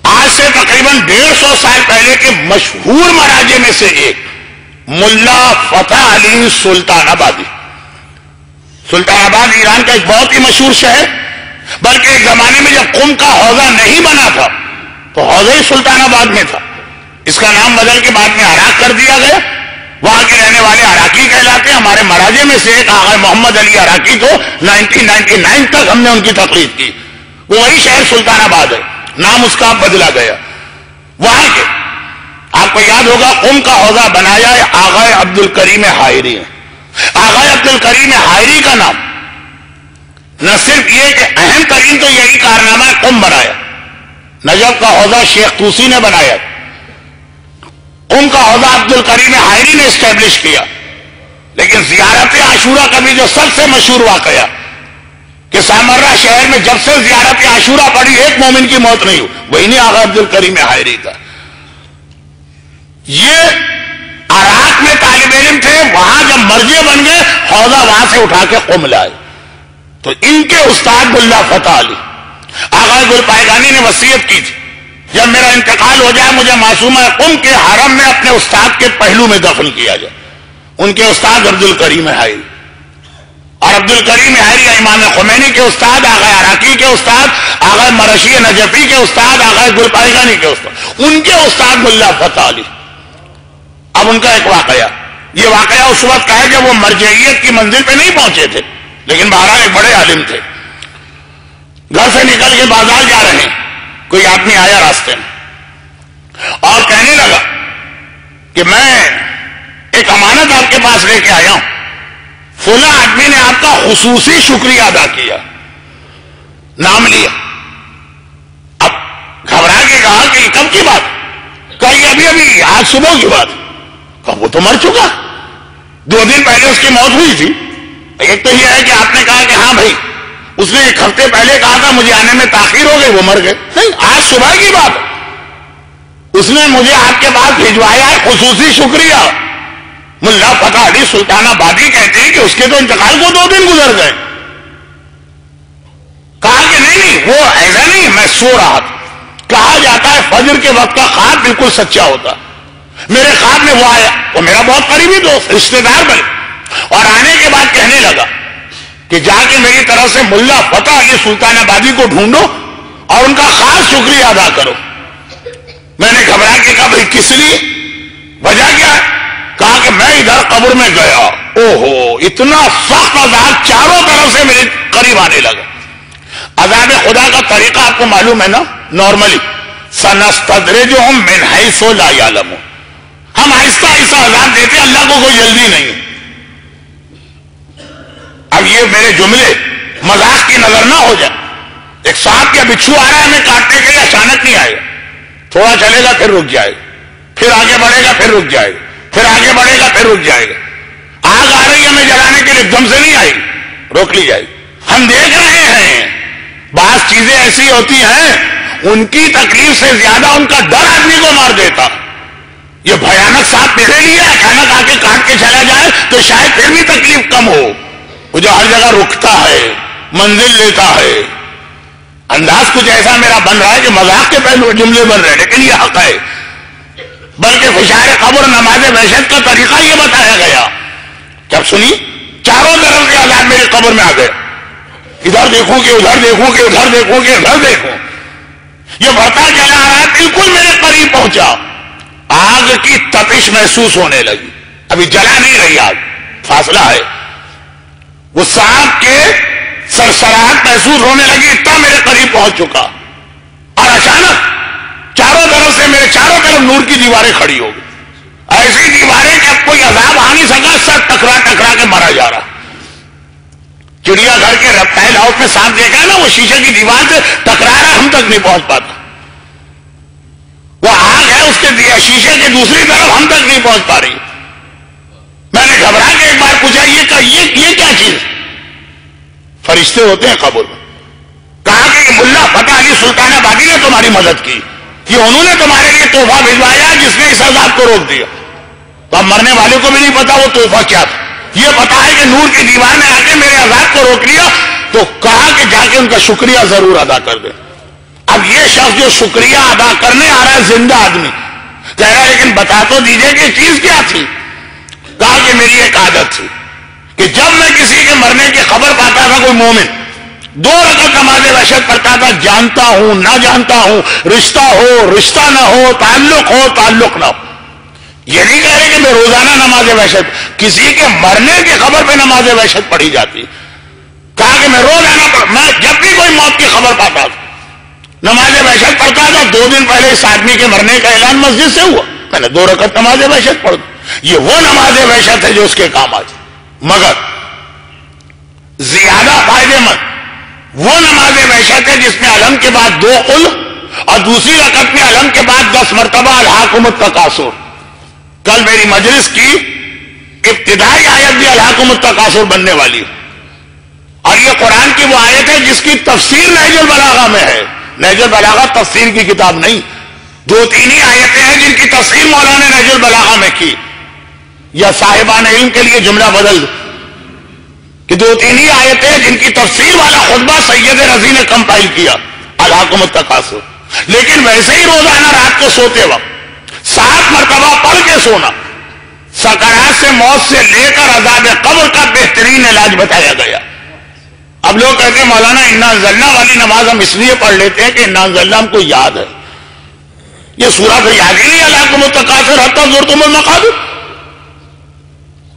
آج سے تقریباً 150 سال پہلے کے مشہور مراجع میں سے ایک ملا فتح علی سلطان آبادی. سلطان آباد ایران کا ایک بہت ہی مشہور شہر، بلکہ ایک زمانے میں جب قم کا حوضہ نہیں بنا تھا تو حوضہ ہی سلطان آباد میں تھا. اس کا نام بدل کے بعد میں عراق کر دیا گیا. وہاں کے رہنے والے عراقی کہلاتے ہیں. ہمارے مراجع میں سے ایک آغا محمد علی عراقی کو 1999 تک ہم نے ان کی تقلید کی. وہ وہی شہر سلطان آباد ہے، نام اس کا بدلا گیا. وہاں کے آپ کو یاد ہوگا قم کا حوضہ بنایا ہے آغا عبد الکریم حائری نے. آغا عبد الکریم حائری کا نام نہ صرف یہ کہ اہم ترین تو یہی کارنامہ ہے قم بنایا. نجف کا حوضہ شیخ طوسی نے بنایا، قم کا حوضہ عبد الکریم حائری نے اسٹیبلش کیا. لیکن زیارت عاشورہ کا بھی جو سب سے مشہور واقعہ کہ سامرہ شہر میں جب سے زیارت عاشورہ پڑی ایک مومن کی موت نہیں ہوئی، وہی نہیں آغا عبد الکریم حائری کا. یہ عراق میں طالب علم تھے، وہاں جب مرجع بن گئے حوضہ وہاں سے اٹھا کے قم لائے. تو ان کے استاد ملا فتح علی آغا گل پائگانی نے وصیت کی تھی جب میرا انتقال ہو جائے مجھے معصومہ قم کے حرم میں اپنے استاد کے پہلو میں دفن کیا جائے. ان کے استاد عبد الکریم حائری، اور عبد الکریم حائری امام خمینی کے استاد، آغا عراقی کے استاد، آغا مرشی نجفی کے استاد، آغا گل پائگانی کے استاد، ان کے استاد ملا فتح علی. اب ان کا ایک واقعہ، یہ واقعہ اس وقت کا ہے جب وہ مرجعیت کی منزل پہ نہیں پہنچے تھے، لیکن بہرحال ایک بڑے عالم تھے. گھر سے نکل کے بازار جا رہے ہیں، کوئی آدمی آیا راستے میں اور کہنے لگا کہ میں ایک امانت آپ کے پاس لے کے آیا ہوں، فلاں آدمی نے آپ کا خصوصی شکریہ ادا کیا. نام لیا. اب گھبرا کے کہا کہ یہ کب کی بات؟ کہا یہ ابھی ابھی آج صبح کی بات. کہا وہ تو مر چکا، 2 دن پہلے اس کی موت ہوئی تھی. ایک تو یہ ہے کہ آپ نے کہا کہ ہاں بھائی اس نے 1 ہفتے پہلے کہا تھا مجھے آنے میں تاخیر ہو گئی، وہ مر گئے. نہیں، آج صبح کی بات، اس نے مجھے آپ کے پاس بھجوایا ہے خصوصی شکریہ. ملا فتح علی سلطان آبادی کہتے ہیں کہ اس کے تو انتقال کو 2 دن گزر گئے. کہا کہ نہیں وہ ایسا نہیں، میں سو رہا تھا. کہا جاتا ہے فجر کے وقت کا خواب بالکل سچا ہوتا. میرے خواب میں وہ آیا، وہ میرا بہت قریبی دوست رشتے دار بنے، اور آنے کے بعد کہنے لگا کہ جا کے میری طرف سے ملا فتح علی سلطان آبادی کو ڈھونڈو اور ان کا خاص شکریہ ادا کرو. میں نے گھبرا کے کہا بھائی کس لیے، وجہ کیا ہے؟ کہا کہ میں ادھر قبر میں گیا، اوہو اتنا سخت عذاب چاروں طرف سے میرے قریب آنے لگا. عذاب خدا کا طریقہ آپ کو معلوم ہے نا، نارملی سنستدرجہم من حیث لا یعلمون، ہم آہستہ آہستہ عذاب دیتے ہیں، اللہ کو کوئی جلدی نہیں. اب یہ میرے جملے مذاق کی نظر نہ ہو جائے. ایک سانپ یا بچھو آ رہا ہے ہمیں کاٹنے کے لیے، اچانک نہیں آئے گا، تھوڑا چلے گا پھر رک جائے گا، پھر آگے بڑھے گا پھر رک جائے گا، پھر آگے بڑھے گا پھر رک جائے گا. آگ آ رہی ہے ہمیں جلانے کے لیے، دم سے نہیں آئے گی، روک لی جائے گی. ہم دیکھ رہے ہیں بعض چیزیں ایسی ہوتی ہیں ان کی تکلیف سے زیادہ ان کا ڈر آدمی کو مار دیتا. یہ بھیانک سانپ میرے لیے اچانک آ کے کاٹ کے چلا جائے تو شاید پھر بھی تکلیف کم ہو. وہ جو ہر جگہ رکتا ہے، منزل لیتا ہے. انداز کچھ ایسا میرا بن رہا ہے کہ مذاق کے پہلو جملے بن رہے ہیں، لیکن یہ حق ہے. بلکہ فشار قبر نماز وحشت کا طریقہ یہ بتایا گیا. جب سنی چاروں طرف سے عذاب میرے قبر میں آ گئے، ادھر دیکھوں کہ ادھر دیکھوں کہ ادھر دیکھوں کہ ادھر دیکھوں، یہ بڑھتا چلا آ رہا ہے، بالکل میرے قریب پہنچا. آگ کی تپش محسوس ہونے لگی. ابھی جلا نہیں رہی آگ، فاصلہ ہے. وہ سانپ کے سرسراہٹ محسوس ہونے لگی، اتنا میرے قریب پہنچ چکا. اور اچانک چاروں طرف سے میرے چاروں طرف نور کی دیواریں کھڑی ہو گئی. ایسی دیواریں کہ اب کوئی عذاب آ نہیں سکا، سب ٹکرا ٹکرا کے مارا جا رہا. چڑیا گھر کے ریپٹائل ہاؤس میں سانپ دیکھا ہے نا، وہ شیشے کی دیوار سے ٹکرا رہا، ہم تک نہیں پہنچ پاتا. وہ آگ ہے اس کے شیشے کی دوسری طرف، ہم تک نہیں پہنچ پا رہی. میں نے گھبرا کے ایک بار پوچھا یہ کیا چیز؟ فرشتے ہوتے ہیں قبر میں. کہا کہ یہ ملا فتح علی سلطان آبادی نے تمہاری مدد کی، یہ انہوں نے تمہارے لیے تحفہ بھجوایا جس نے اس عذاب کو روک دیا. تو اب مرنے والے کو بھی نہیں پتا وہ تحفہ کیا تھا. یہ پتا ہے کہ نور کی دیوار نے آ کے میرے عذاب کو روک لیا. تو کہا کہ جا کے ان کا شکریہ ضرور ادا کر دے. اب یہ شخص جو شکریہ ادا کرنے آ رہا ہے زندہ آدمی کہہ رہا ہے لیکن بتا تو دیجئے کہ چیز کیا تھی. کہا کہ میری ایک عادت تھی کہ جب میں کسی کے مرنے کی خبر پاتا تھا، کوئی مومن 2 رکعت نماز وحشت پڑھتا تھا، جانتا ہوں نہ جانتا ہوں، رشتہ ہو رشتہ نہ ہو، تعلق نہ ہو. یہ نہیں کہہ رہے کہ میں روزانہ نماز وحشت، کسی کے مرنے کی خبر پہ نماز وحشت پڑھی جاتی. کہا کہ میں روزانہ میں جب بھی کوئی موت کی خبر پاتا تھا نماز وحشت پڑھتا تھا. 2 دن پہلے اس آدمی کے مرنے کا اعلان مسجد سے ہوا، میں نے 2 رکعت نماز وحشت پڑھ دی. یہ وہ نماز وحشت ہے جو اس کے کام آتی. مگر زیادہ فائدے مند وہ نماز وحشت ہے جس میں علم کے بعد 2 قل اور دوسری رکعت میں علم کے بعد 10 مرتبہ الہاکم التکاثر. کل میری مجلس کی ابتدائی آیت بھی الہاکم التکاثر بننے والی ہے، اور یہ قرآن کی وہ آیت ہے جس کی تفسیر نہج البلاغہ میں ہے. نہج البلاغہ تفسیر کی کتاب نہیں، 2-3 ہی آیتیں ہیں جن کی تفسیر مولانا نے نہج البلاغہ میں کی. یا صاحبان علم کے لیے جملہ بدل دو کہ 2-3 ہی آیتیں جن کی تفسیر والا خطبہ سید رضی نے کمپائل کیا، الہاکم التکاثر. لیکن ویسے ہی روزانہ رات کو سوتے وقت 7 مرتبہ پڑھ کے سونا سکرات سے، موت سے لے کر عذاب قبر کا بہترین علاج بتایا گیا. اب لوگ کہتے ہیں مولانا انا انزلنا والی نماز ہم اس لیے پڑھ لیتے ہیں کہ انا انزلنا ہم کو یاد ہے. یہ سورہ تو یاد ہی نہیں، الہاکم التکاثر حتی زرتم المقابر.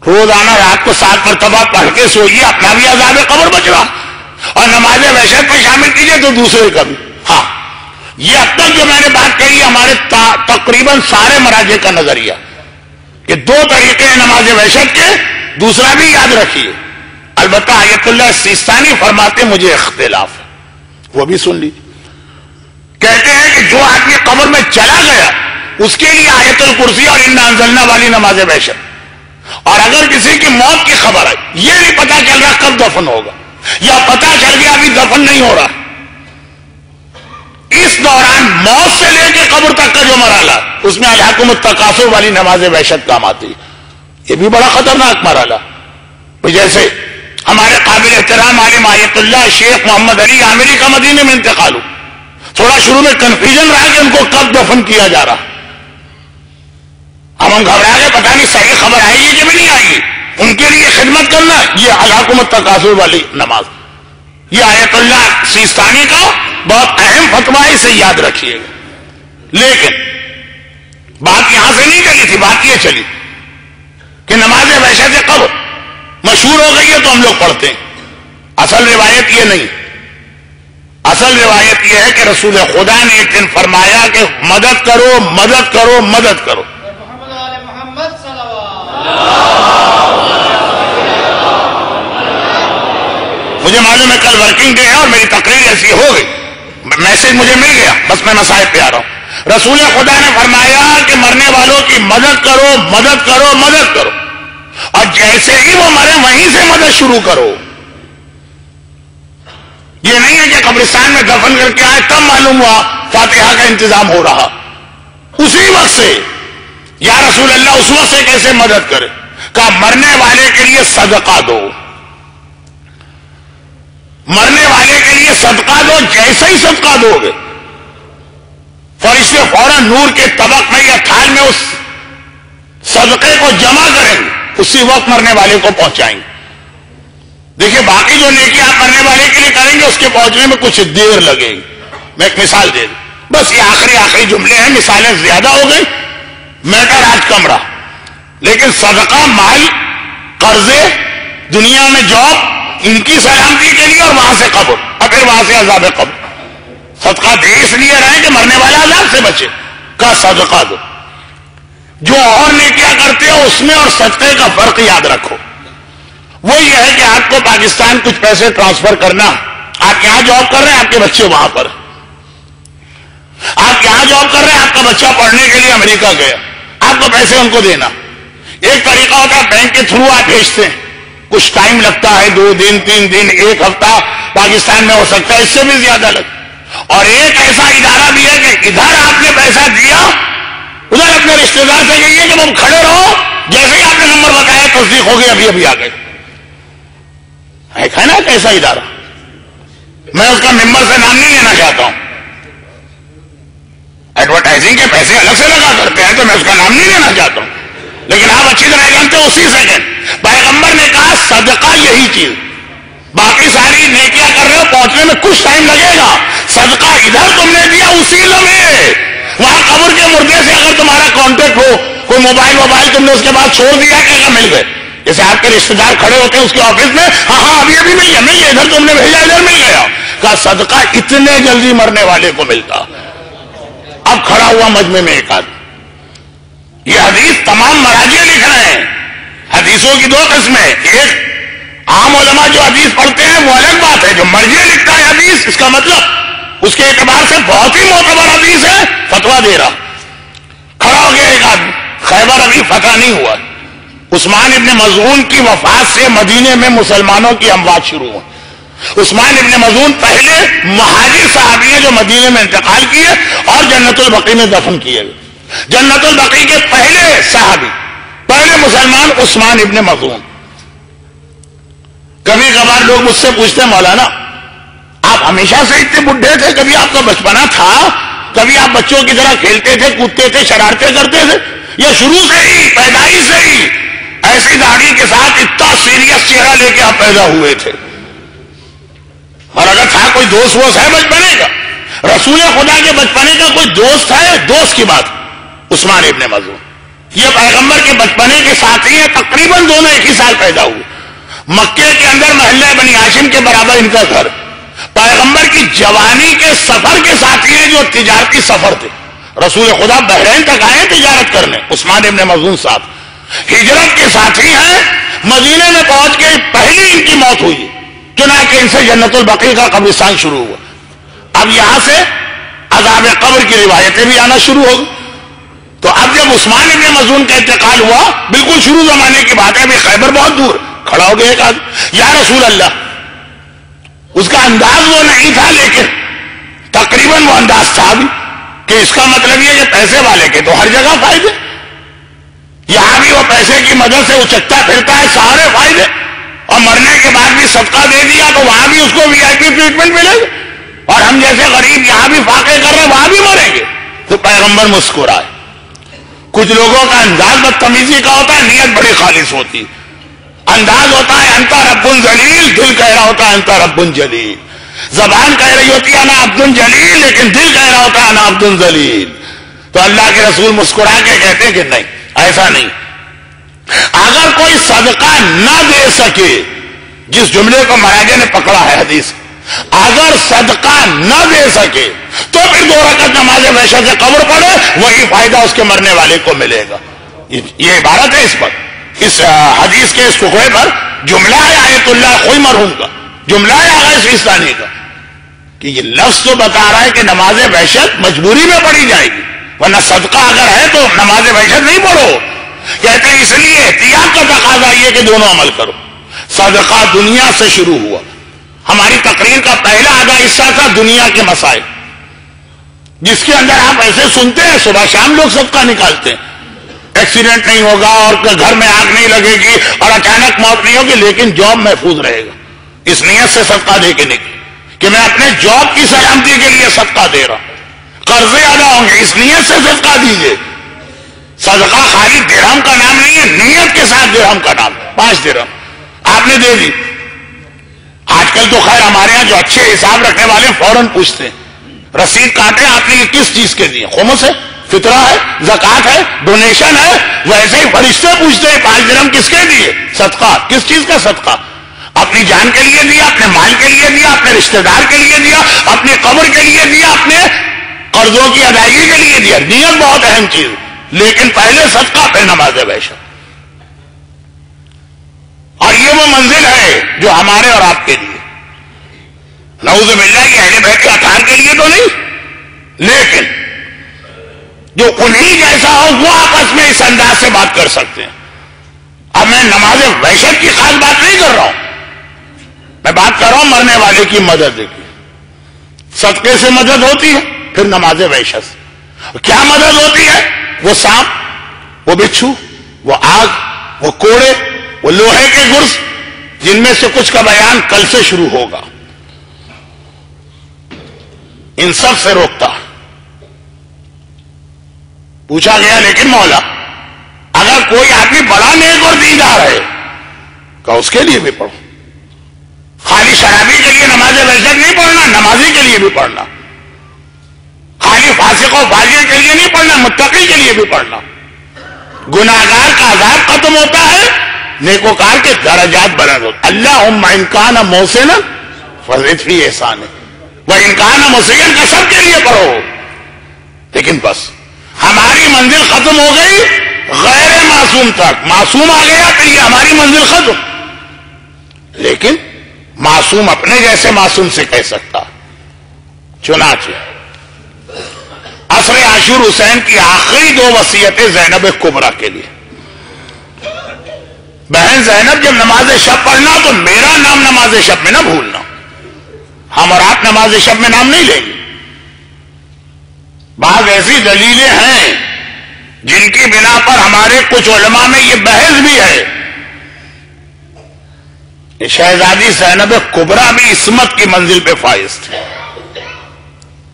روزانہ رات کو 7 مرتبہ پڑھ کے سوئیے، اپنا بھی عذاب قبر بچ رہا، اور نماز وحشت میں شامل کیجئے تو دوسرے کا بھی. ہاں، یہ اب تک جو میں نے بات کہی ہمارے تقریباً سارے مراجع کا نظریہ کہ 2 طریقے ہیں نماز وحشت کے، دوسرا بھی یاد رکھیے. البتہ آیت اللہ سیستانی فرماتے مجھے اختلاف ہے، وہ بھی سن لیجیے. کہتے ہیں کہ جو آدمی قبر میں چلا گیا اس کے لیے آیت الکرسی اور انا انزلنا والی نماز وحشت. اور اگر کسی کی موت کی خبر ہے، یہ نہیں پتا چل رہا کب دفن ہوگا، یا پتا چل گیا ابھی دفن نہیں ہو رہا، اس دوران موت سے لے کے قبر تک کا جو مرحلہ، اس میں الہاکم التکاثر والی نماز وحشت کام آتی ہے. یہ بھی بڑا خطرناک مرحلہ. جیسے ہمارے قابل احترام عالم آیت اللہ شیخ محمد علی عامری کا مدینے میں انتقال ہو، تھوڑا شروع میں کنفیوژن رہا کہ ان کو کب دفن کیا جا رہا. ہم گھبرا گئے، پتہ نہیں صحیح خبر آئے گی کہ بھی نہیں آئے گی. ان کے لیے خدمت کرنا، یہ الہاکم التکاثر والی نماز، یہ آیت اللہ سیستانی کا بہت اہم فتویٰ ہے، اسے یاد رکھیے گا. لیکن بات یہاں سے نہیں چلی تھی، بات یہ چلی کہ نماز وحشت قبر مشہور ہو گئی ہے تو ہم لوگ پڑھتے ہیں. اصل روایت یہ نہیں، اصل روایت یہ ہے کہ رسول خدا نے ایک دن فرمایا کہ مدد کرو مدد کرو مدد کرو. مجھے معلوم ہے کل ورکنگ ڈے ہے اور میری تقریر ایسی ہو گئی، میسج مجھے مل گیا، بس میں مسائل پہ آ رہا ہوں. رسول خدا نے فرمایا کہ مرنے والوں کی مدد کرو مدد کرو مدد کرو، اور جیسے ہی وہ مرے وہیں سے مدد شروع کرو. یہ نہیں ہے کہ قبرستان میں دفن کر کے آئے تب معلوم ہوا فاتحہ کا انتظام ہو رہا، اسی وقت سے. یا رسول اللہ اس وقت سے کیسے مدد کرے؟ کہا مرنے والے کے لیے صدقہ دو، مرنے والے کے لیے صدقہ دو. جیسے ہی صدقہ دو گے فرشتے فوراً نور کے طبق میں یا تھال میں اس صدقے کو جمع کریں گے، اسی وقت مرنے والے کو پہنچائیں گے. دیکھیے باقی جو نیکی آپ مرنے والے کے لیے کریں گے اس کے پہنچنے میں کچھ دیر لگے گی. میں ایک مثال دے دوں، بس یہ آخری جملے ہیں، مثالیں زیادہ ہو گئی، میٹر آج کم رہا. لیکن صدقہ، مال، قرضے، دنیا میں جاب، ان کی سلامتی کے لیے، اور وہاں سے قبر، اور پھر وہاں سے عذاب قبر. صدقہ دے اس لیے رہے کہ مرنے والا عذاب سے بچے. کا صدقہ دو. جو اور نیکیاں کرتے ہو اس میں اور صدقے کا فرق یاد رکھو. وہ یہ ہے کہ آپ کو پاکستان کچھ پیسے ٹرانسفر کرنا، آپ یہاں جاب کر رہے ہیں، آپ کے بچے وہاں پر، آپ یہاں جاب کر رہے ہیں، آپ کا بچہ پڑھنے کے لیے امریکہ گیا، آپ کو پیسے ان کو دینا. ایک طریقہ ہوتا ہے بینک کے تھرو آپ بھیجتے ہیں، کچھ ٹائم لگتا ہے، 2 دن 3 دن 1 ہفتہ پاکستان میں ہو سکتا ہے، اس سے بھی زیادہ لگتا. اور ایک ایسا ادارہ بھی ہے کہ ادھر آپ نے پیسہ دیا، ادھر اپنے رشتے دار سے کہیے کہ تم کھڑے رہو، جیسے ہی آپ نے نمبر بتایا تصدیق ہو گئی، ابھی آ گئے. ہے نا کیسا ادارہ؟ میں اس کا ممبر سے نام نہیں لینا چاہتا ہوں، ایڈورٹائزنگ کے پیسے الگ سے لگا کرتے ہیں تو میں اس کا نام نہیں لینا چاہتا ہوں. لیکن آپ اچھی طرح جانتے ہو اسی سیکنڈ پیغمبر نے کہا صدقہ یہی چیز، باقی ساری نیکیاں کر رہے ہو پہنچنے میں کچھ ٹائم لگے گا، صدقہ ادھر تم نے دیا اسی لمحے، وہاں قبر کے مردے سے اگر تمہارا کانٹیکٹ ہو، کوئی موبائل تم نے اس کے بعد چھوڑ دیا کہ مل گئے، جیسے آپ کے رشتے دار کھڑے ہوتے ہیں اس کے آفس میں، ہاں ابھی مل گیا، ادھر تم نے بھیجا ادھر مل گیا، کا صدقہ اتنے جلدی مرنے والے کو ملتا۔ اب کھڑا ہوا مجمع میں ایک آدمی، یہ حدیث تمام مراجع لکھ رہے ہیں، حدیثوں کی دو قسمیں، ایک عام علماء جو حدیث پڑھتے ہیں وہ الگ بات ہے، جو مرجع لکھتا ہے حدیث اس کا مطلب اس کے اعتبار سے بہت ہی معتبر حدیث ہے، فتویٰ دے رہا۔ کھڑا ہو گیا ایک آدمی، خیبر ابھی فتح نہیں ہوا، عثمان ابن مظعون کی وفات سے مدینے میں مسلمانوں کی اموات شروع ہوئی۔ عثمان ابن مظعون پہلے مہاجر صحابی ہیں جو مدینے میں انتقال کیے اور جنت البقیع میں دفن کیے گئے۔ جنت البقیع کے پہلے صحابی، پہلے مسلمان عثمان ابن مظعون۔ کبھی کبھار لوگ مجھ سے پوچھتے ہیں مولانا آپ ہمیشہ سے اتنے بڈھے تھے، کبھی آپ کا بچپنا تھا، کبھی آپ بچوں کی طرح کھیلتے تھے، کودتے تھے، شرارتیں کرتے تھے، یا شروع سے ہی پیدائش سے ہی ایسی داڑھی کے ساتھ اتنا سیریس چہرہ لے کے آپ پیدا ہوئے تھے؟ اور اگر تھا کوئی دوست ووست ہے بچپنے کا؟ رسول خدا کے بچپنے کا کوئی دوست ہے؟ دوست کی بات عثمان ابن مظعون، یہ پیغمبر کے بچپنے کے ساتھی ہیں، تقریباً دونوں ایک ہی سال پیدا ہوئے۔ مکے کے اندر محلہ بنی ہاشم کے برابر ان کا گھر، پیغمبر کی جوانی کے سفر کے ساتھی ہیں جو تجارتی سفر تھے، رسول خدا بحرین تک آئے تجارت کرنے، عثمان ابن مظعون صاحب ہجرت کے ساتھی ہیں، مدینے میں پہنچ کے پہلی ان کی موت ہوئی، چنانچہ ان سے جنت البقیع کا قبرستان شروع ہوا۔ اب یہاں سے عذاب قبر کی روایتیں بھی آنا شروع ہو گئی۔ تو اب جب عثمان ابن مظعون کا انتقال ہوا، بالکل شروع زمانے کی بات ہے، ابھی خیبر بہت دور، کھڑا ہو گیا ایک آدمی، یا رسول اللہ، اس کا انداز وہ نہیں تھا لیکن تقریباً وہ انداز تھا بھی، کہ اس کا مطلب یہ کہ پیسے والے کے تو ہر جگہ فائدے، یہاں بھی وہ پیسے کی مدد سے اچکتا پھرتا ہے، سارے فائدے، اور مرنے کے بعد بھی صدقہ دے دیا تو وہاں بھی اس کو وی آئی پی ٹریٹمنٹ ملے گا، اور ہم جیسے غریب یہاں بھی فاقے کر رہے ہیں وہاں بھی مریں گے۔ تو پیغمبر مسکرائے۔ کچھ لوگوں کا انداز بدتمیزی کا ہوتا ہے، نیت بڑی خالص ہوتی ہے، انداز ہوتا ہے انتا رب ذلیل، دل کہہ رہا ہوتا ہے انتا رب جلیل، زبان کہہ رہی ہوتی ہے انا عبد جلیل، لیکن دل کہہ رہا ہوتا ہے انا عبد ذلیل۔ تو اللہ کے رسول مسکرا کے کہتے ہیں کہ نہیں، ایسا نہیں، اگر کوئی صدقہ نہ دے سکے، جس جملے کو مراجع نے پکڑا ہے حدیث، اگر صدقہ نہ دے سکے تو پھر 2 رکعت نماز وحشت سے قبر پڑے، وہی فائدہ اس کے مرنے والے کو ملے گا۔ یہ عبارت ہے اس پر، اس حدیث کے اس ٹکڑے پر جملہ ہے آیت اللہ خوئی مرحوم کا، جملہ ہے آغا سیستانی کا، کہ یہ لفظ تو بتا رہا ہے کہ نماز وحشت مجبوری میں پڑھی جائے گی، ورنہ صدقہ اگر ہے تو نماز وحشت نہیں پڑھو۔ کہتے ہیں اس لیے احتیاط کا تقاضا یہ کہ دونوں عمل کرو۔ صدقہ دنیا سے شروع ہوا، ہماری تقریر کا پہلا آدھا حصہ تھا دنیا کے مسائل، جس کے اندر آپ ایسے سنتے ہیں صبح شام لوگ صدقہ نکالتے ہیں، ایکسیڈنٹ نہیں ہوگا اور گھر میں آگ نہیں لگے گی اور اچانک موت نہیں ہوگی لیکن جاب محفوظ رہے گا، اس نیت سے صدقہ دے کے نکلے کہ میں اپنے جاب کی سلامتی کے لیے صدقہ دے رہا ہوں، قرضے ادا ہوں گے، اس نیت سے صدقہ دیجیے۔ صدقہ خالی درہم کا نام نہیں ہے، نیت کے ساتھ درہم کا نام، 5 درہم آپ نے دے دی۔ آج کل تو خیر ہمارے ہاں جو اچھے حساب رکھنے والے فوراً پوچھتے ہیں، رسید کاٹے آپ نے یہ کس چیز کے دیے، خمس ہے، فطرہ ہے، زکات ہے، ڈونیشن ہے، ویسے ہی فرشتے پوچھتے ہیں 5 درہم کس کے دیے، صدقہ، کس چیز کا صدقہ؟ اپنی جان کے لیے دیا، اپنے مال کے لیے دیا، اپنے رشتہ دار کے لیے دیا، اپنی قبر کے لیے دیا، اپنے قرضوں کی ادائیگی کے لیے دیا۔ نیت بہت اہم چیز، لیکن پہلے صدقہ پھر نماز وحشت، اور یہ وہ منزل ہے جو ہمارے اور آپ کے لیے، نعوذ باللہ کی اہل بیت کے اطہار کے لیے تو نہیں، لیکن جو انہی جیسا ہو وہ آپس میں اس انداز سے بات کر سکتے ہیں۔ اب میں نماز وحشت کی خاص بات نہیں کر رہا ہوں، میں بات کر رہا ہوں مرنے والے کی مدد کی۔ صدقے سے مدد ہوتی ہے، پھر نماز وحشت سے کیا مدد ہوتی ہے؟ وہ سانپ، وہ بچھو، وہ آگ، وہ کوڑے، وہ لوہے کے گرز، جن میں سے کچھ کا بیان کل سے شروع ہوگا، ان سب سے روکتا۔ پوچھا گیا لیکن مولا اگر کوئی آدمی بڑا نیک اور دیندار ہے کہ اس کے لیے بھی پڑھو. خالی شرابی کے لیے نماز وحشت نہیں پڑھنا، نمازی کے لیے بھی پڑھنا. خالی فاسق و فاجر کے لیے نہیں پڑھنا، متقی کے لیے بھی پڑھنا. گناہگار کا عذاب ختم ہوتا ہے، نیکوکار کے درجات بلند ہوتے. اللہم ان کان محسنا فزد فی احسانہ وان کان مسیئا کا سب کے لیے پڑھو. لیکن بس ہماری منزل ختم ہو گئی غیر معصوم تک، معصوم آ گیا تو یہ ہماری منزل ختم. لیکن معصوم اپنے جیسے معصوم سے کہہ سکتا. چنانچہ عصر عاشور حسین کی آخری 2 وصیتیں زینب کبریٰ کے لیے. بہن زینب جب نماز شب پڑھنا تو میرا نام نماز شب میں نہ بھولنا. ہم اور آپ نماز شب میں نام نہیں لیں گے. بعض ایسی دلیلیں ہیں جن کی بنا پر ہمارے کچھ علماء میں یہ بحث بھی ہے کہ شہزادی زینب کبریٰ بھی عصمت کی منزل پہ فائز تھی.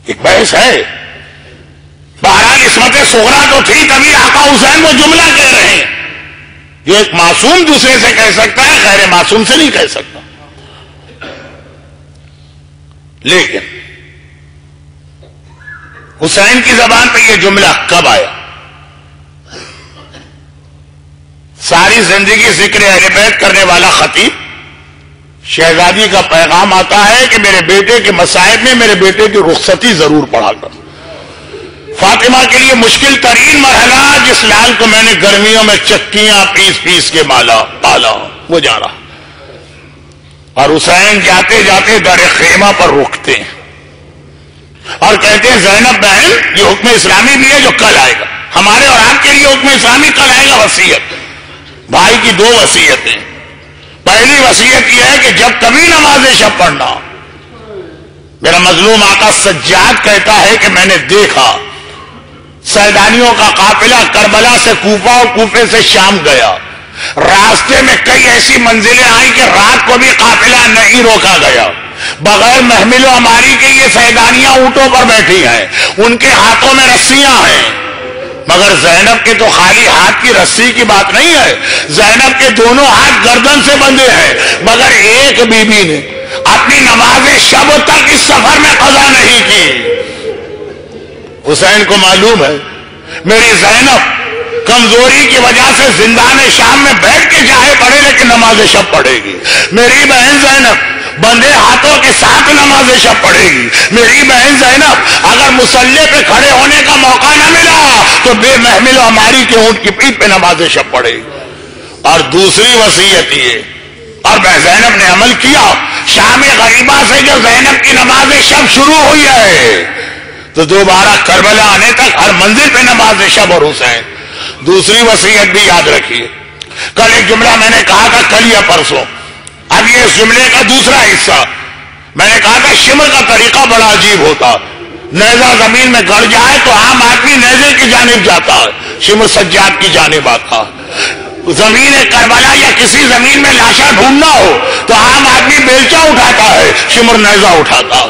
ایک بحث ہے. بہرحال عصمت صغریٰ تو تھی، تبھی آقا حسین وہ جملہ کہہ رہے ہیں جو ایک معصوم دوسرے سے کہہ سکتا ہے، غیر معصوم سے نہیں کہہ سکتا. لیکن حسین کی زبان پہ یہ جملہ کب آیا؟ ساری زندگی ذکر اہل بیت کرنے والا خطیب شہزادی کا پیغام آتا ہے کہ میرے بیٹے کے مصائب میں میرے بیٹے کی رخصتی ضرور پڑھا کر. فاطمہ کے لیے مشکل ترین مرحلہ، جس لال کو میں نے گرمیوں میں چکیاں پیس پیس کے پالا، وہ جا رہا. اور حسین جاتے جاتے در خیمہ پر رکتے ہیں اور کہتے ہیں زینب بہن یہ حکم اسلامی بھی ہے جو کل آئے گا. ہمارے اور آپ کے لیے حکم اسلامی کل آئے گا. وصیت بھائی کی 2 وصیتیں. پہلی وصیت یہ ہے کہ جب کبھی نماز شب پڑھنا، میرا مظلوم آقا سجاد کہتا ہے کہ میں نے دیکھا سیدانیوں کا قافلہ کربلا سے کوفہ اور کوفے سے شام گیا. راستے میں کئی ایسی منزلیں آئیں کہ رات کو بھی قافلہ نہیں روکا گیا. بغیر محمل و ہماری کے یہ سیدانیاں اونٹوں پر بیٹھی ہیں، ان کے ہاتھوں میں رسیاں ہیں. مگر زینب کے تو خالی ہاتھ کی رسی کی بات نہیں ہے، زینب کے دونوں ہاتھ گردن سے بندھے ہیں. مگر ایک بی بی نے اپنی نماز شب تک اس سفر میں قضا نہیں کی. حسین کو معلوم ہے میری زینب کمزوری کی وجہ سے زندان شام میں بیٹھ کے چاہے پڑھے لیکن نماز شب پڑھے گی. میری بہن زینب بندے ہاتھوں کے ساتھ نماز شب پڑھے گی. میری بہن زینب اگر مصلی پہ کھڑے ہونے کا موقع نہ ملا تو بے محمل و ہماری کے اونٹ کی پیٹھ پہ نماز شب پڑھے گی. اور دوسری وصیت یہ، اور زینب نے عمل کیا. شام غریبہ سے جو زینب کی نماز شب شروع ہوئی ہے تو دوبارہ کربلا آنے تک ہر منزل پہ نماز شب اور حسین. دوسری وصیت بھی یاد رکھیے. کل ایک جملہ میں نے کہا تھا، کل یا پرسوں، اب یہ اس جملے کا دوسرا حصہ. میں نے کہا تھا شمر کا طریقہ بڑا عجیب ہوتا. نیزہ زمین میں گڑ جائے تو عام آدمی نیزے کی جانب جاتا ہے، شمر سجاد کی جانب آتا. زمین کربلا یا کسی زمین میں لاشا ڈھونڈنا ہو تو عام آدمی بیلچا اٹھاتا ہے، شمر نیزہ اٹھاتا.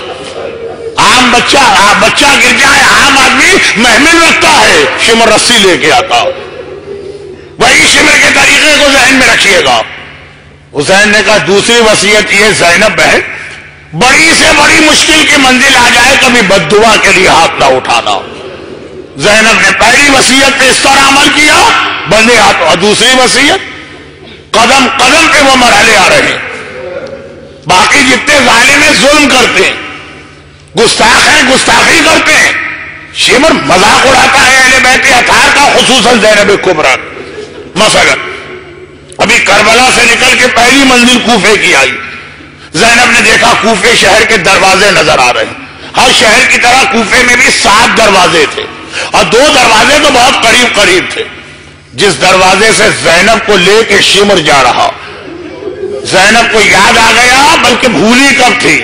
عام بچہ گر جائے عام آدمی محمل رکھتا ہے، شمر رسی لے کے آتا. وہی شمر کے طریقے کو ذہن میں رکھیے گا. حسین نے کہا دوسری وصیت یہ زینب بہن بڑی سے بڑی مشکل کی منزل آ جائے کبھی بد دعا کے لیے ہاتھ نہ اٹھانا. زینب نے پہلی وصیت پہ اس طرح عمل کیا، بندے ہاتھ. اور دوسری وصیت قدم قدم پہ وہ مرحلے آ رہے ہیں. باقی جتنے ظالم ہیں ظلم کرتے ہیں، گستاخ ہیں گستاخی کرتے ہیں. شمر مذاق اڑاتا ہے اہل بیت اطہار کا، خصوصاً زینب کبریٰ. مثلا ابھی کربلا سے نکل کے پہلی منزل کوفے کی آئی. زینب نے دیکھا کوفے شہر کے دروازے نظر آ رہے ہیں. ہر شہر کی طرح کوفے میں بھی 7 دروازے تھے اور 2 دروازے تو بہت قریب قریب تھے. جس دروازے سے زینب کو لے کے شمر جا رہا، زینب کو یاد آ گیا، بلکہ بھولی کب تھی.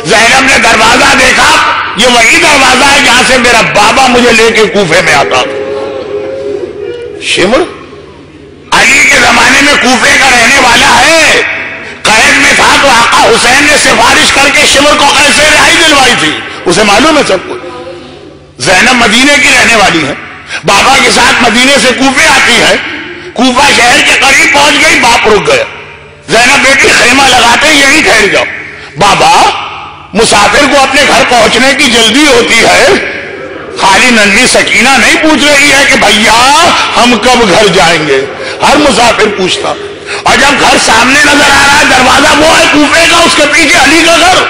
زینب نے دروازہ دیکھا، یہ وہی دروازہ ہے جہاں سے میرا بابا مجھے لے کے کوفے میں آتا تھا. شمر علی کے زمانے میں کوفے کا رہنے والا ہے، قید میں تھا تو آقا حسین نے سفارش کر کے شمر کو کیسے رہائی دلوائی تھی، اسے معلوم ہے سب کچھ. زینب مدینے کی رہنے والی ہے، بابا کے ساتھ مدینے سے کوفے آتی ہے. کوفہ شہر کے قریب پہنچ گئی، باپ رک گیا، زینب بیٹی خیمہ لگاتے یہیں ٹھہر جاؤ۔ بابا مسافر کو اپنے گھر پہنچنے کی جلدی ہوتی ہے، خالی ننھی سکینہ نہیں پوچھ رہی ہے کہ بھیا ہم کب گھر جائیں گے، ہر مسافر پوچھتا۔ اور جب گھر سامنے نظر آ رہا ہے، دروازہ وہ ہے کوفے کا، اس کے پیچھے علی کا گھر،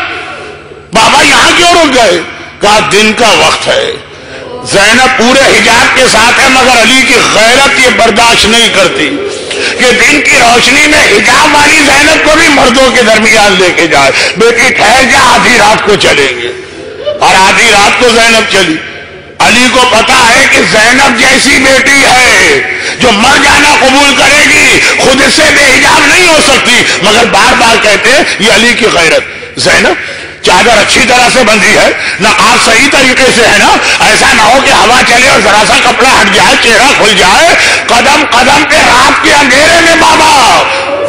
بابا یہاں کیوں رک گئے؟ کہا دن کا وقت ہے، زینب پورے حجاب کے ساتھ ہے، مگر علی کی غیرت یہ برداشت نہیں کرتی کہ دن کی روشنی میں حجاب والی زینب کو بھی مردوں کے درمیان لے کے جائے۔ بیٹی ٹھہر جا، آدھی رات کو چلیں گے۔ اور آدھی رات کو زینب چلی۔ علی کو پتا ہے کہ زینب جیسی بیٹی ہے جو مر جانا قبول کرے گی، خود سے بے حجاب نہیں ہو سکتی، مگر بار بار کہتے ہیں یہ علی کی غیرت۔ زینب چادر اچھی طرح سے بندھی ہے، نقاب صحیح طریقے سے ہے نا، ایسا نہ ہو کہ ہوا چلے اور ذرا سا کپڑا ہٹ جائے، چہرہ کھل جائے۔ قدم قدم پہ رات کے اندھیرے میں بابا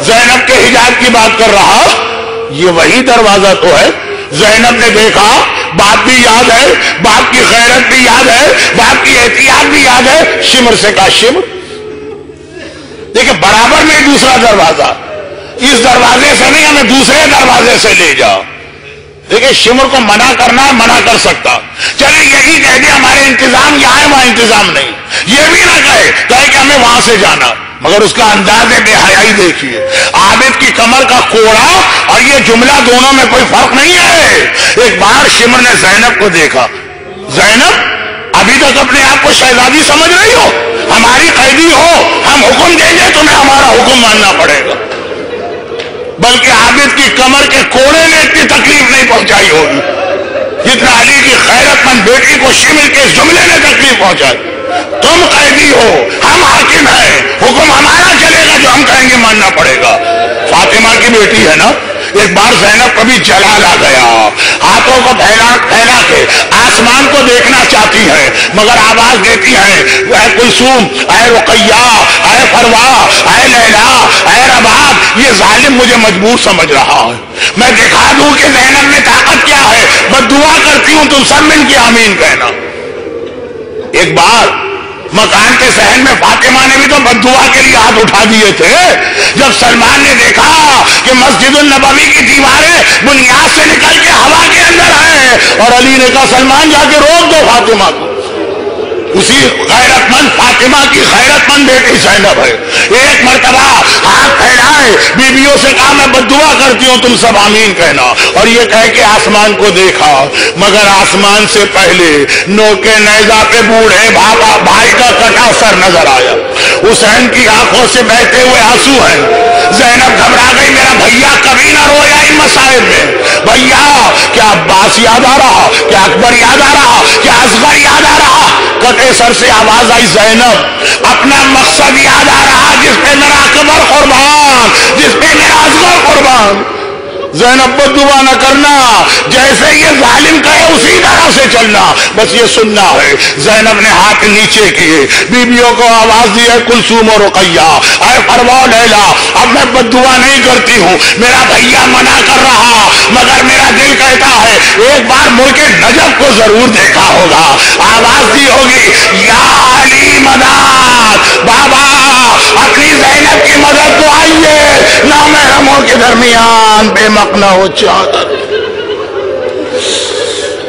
زینب کے حجاب کی بات کر رہا، یہ وہی دروازہ تو ہے۔ زینب نے دیکھا، باپ بھی یاد ہے، باپ کی غیرت بھی یاد ہے، باپ کی احتیاط بھی یاد ہے، شمر سے کہا شمر دیکھیں برابر میں دوسرا دروازہ، اس دروازے سے نہیں ہمیں دوسرے دروازے سے لے جاؤ۔ دیکھیں شمر کو منع کرنا ہے، منع کر سکتا، چلے یہی کہہ دے ہمارے انتظام یہاں ہے، وہاں انتظام نہیں، یہ بھی نہ کہے کہ ہمیں وہاں سے جانا، مگر اس کا انداز بے حیائی دیکھیے، عابد کی کمر کا کوڑا اور یہ جملہ دونوں میں کوئی فرق نہیں ہے۔ ایک بار شمر نے زینب کو دیکھا، زینب ابھی تک اپنے آپ کو شہزادی سمجھ رہی ہو، ہماری قیدی ہو، ہم حکم دیں گے تمہیں ہمارا حکم ماننا پڑے گا۔ بلکہ عابد کی کمر کے کوڑے نے اتنی تکلیف نہیں پہنچائی ہوگی جتنا علی کی غیرت مند بیٹی کو شمر کے جملے نے تکلیف پہنچائی۔ تم قیدی ہو، ہم حاکم ہیں، حکم ہمارا چلے گا، جو ہم کہیں گے ماننا پڑے گا۔ فاطمہ کی بیٹی ہے نا، ایک بار زینب کبھی جلال آ گیا، ہاتھوں کو پھیلا کے آسمان کو دیکھنا چاہتی ہے، مگر آواز دیتی ہے اے کلثوم، اے رقیہ، اے فروا، اے لیلا، اے رباب، یہ ظالم مجھے مجبور سمجھ رہا ہے، میں دکھا دوں کہ زینب میں طاقت کیا ہے، بس دعا کرتی ہوں تم سب مل کے آمین کہنا۔ ایک بار مکان کے صحن میں فاطمہ نے بھی تو بد دعا کے لیے ہاتھ اٹھا دیے تھے، جب سلمان نے دیکھا کہ مسجد النبوی کی دیواریں بنیاد سے نکل کے ہوا کے اندر ہیں، اور علی نے کہا سلمان جا کے روک دو فاطمہ کو۔ اسی غیرت مند فاطمہ کی غیرت مند بیٹی زینب ہے، ایک مرتبہ ہاتھ پھیلائے، بیویوں سے کہا میں بد دعا کرتی ہوں تم سب آمین کہنا، اور یہ کہہ کے آسمان کو دیکھا، مگر آسمان سے پہلے نوکے نیزہ پہ بوڑھے بھائی کا کٹا سر نظر آیا، حسین کی آنکھوں سے بہتے ہوئے آنسو ہیں۔ زینب گھبرا گئی، میرا بھیا کبھی نہ رویا ان مسائل میں، بھیا کیا عباس یاد آ رہا، کیا اکبر یاد آ رہا، کیا اصغر یاد آ رہا؟ کٹے سر سے آواز آئی زینب اپنا مقصد یاد آ رہا، جس پہ میرا اکبر قربان، جس پہ میرا اصغر قربان۔ زینب بد دعا نہ کرنا، جیسے یہ ظالم کہے اسی طرح سے چلنا، بس یہ سننا ہے۔ زینب نے ہاتھ نیچے کیے، بیویوں کو آواز دی ہے کلثوم و رقیہ، اے فروا لیلا، اب میں بد دعا نہیں کرتی ہوں، میرا بھیا منع کر رہا، مگر میرا دل کہتا ہے ایک بار مڑ کے نجف کو ضرور دیکھا ہوگا، آواز دی ہوگی یا علی مدد، بابا اپنی زینب کی مدد کو آئیے، نامحرموں کے درمیان بے مقنا ہو چادر۔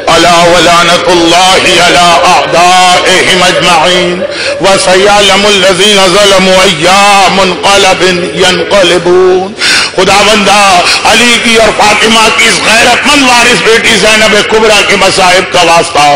الا ولعنت اللہ علی اعدائہم اجمعین وسیعلم الذین ظلموا ای منقلب ینقلبون۔ خداوندہ علی کی اور فاطمہ کی اس غیرت مند وارث بیٹی زینب کبریٰ کے مصائب کا واسطہ،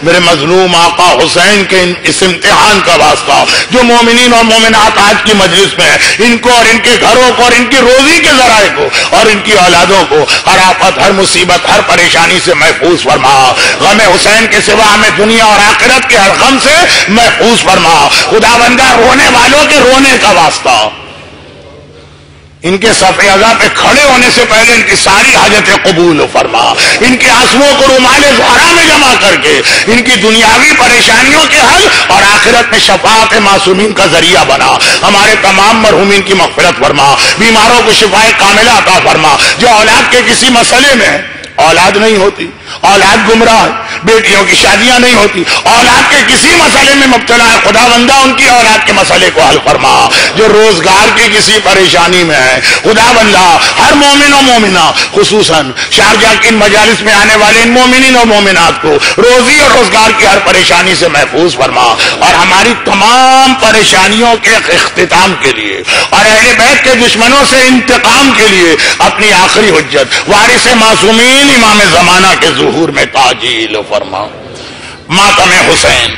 میرے مظلوم آقا حسین کے اس امتحان کا واسطہ، جو مومنین اور مومنات آج کی مجلس میں ان کو اور ان کے گھروں کو اور ان کی روزی کے ذرائع کو اور ان کی اولادوں کو ہر آفت، ہر مصیبت، ہر پریشانی سے محفوظ فرما۔ غم حسین کے سوا ہمیں دنیا اور آخرت کے ہر غم سے محفوظ فرما۔ خداوندہ رونے والوں کے رونے کا واسطہ، ان کے صف اعضاء پہ کھڑے ہونے سے پہلے ان کی ساری حاجتیں قبول فرما، ان کے آنسوؤں کو رومال زہرا میں جمع کر کے ان کی دنیاوی پریشانیوں کے حل اور آخرت میں شفاعت معصومین کا ذریعہ بنا۔ ہمارے تمام مرحومین کی مغفرت فرما، بیماروں کو شفاء کاملہ عطا فرما۔ جو اولاد کے کسی مسئلے میں اولاد نہیں ہوتی، اولاد گمراہ، بیٹیوں کی شادیاں نہیں ہوتی، اولاد کے کسی مسئلے میں مبتلا ہے، خدا بندہ ان کی اولاد کے مسئلے کو حل فرما، جو روزگار کی کسی پریشانی میں ہے خدا بندہ ہر مومن و مومنہ خصوصاً شارجہ کی ان مجالس میں آنے والے ان مومنین و مومنات کو روزی اور روزگار کی ہر پریشانی سے محفوظ فرما، اور ہماری تمام پریشانیوں کے اختتام کے لیے اور اہل بیت کے دشمنوں سے انتقام کے لیے اپنی آخری حجت وارث معصومین امام زمانہ کے ظہور میں تعجیل فرما۔ ماتم حسین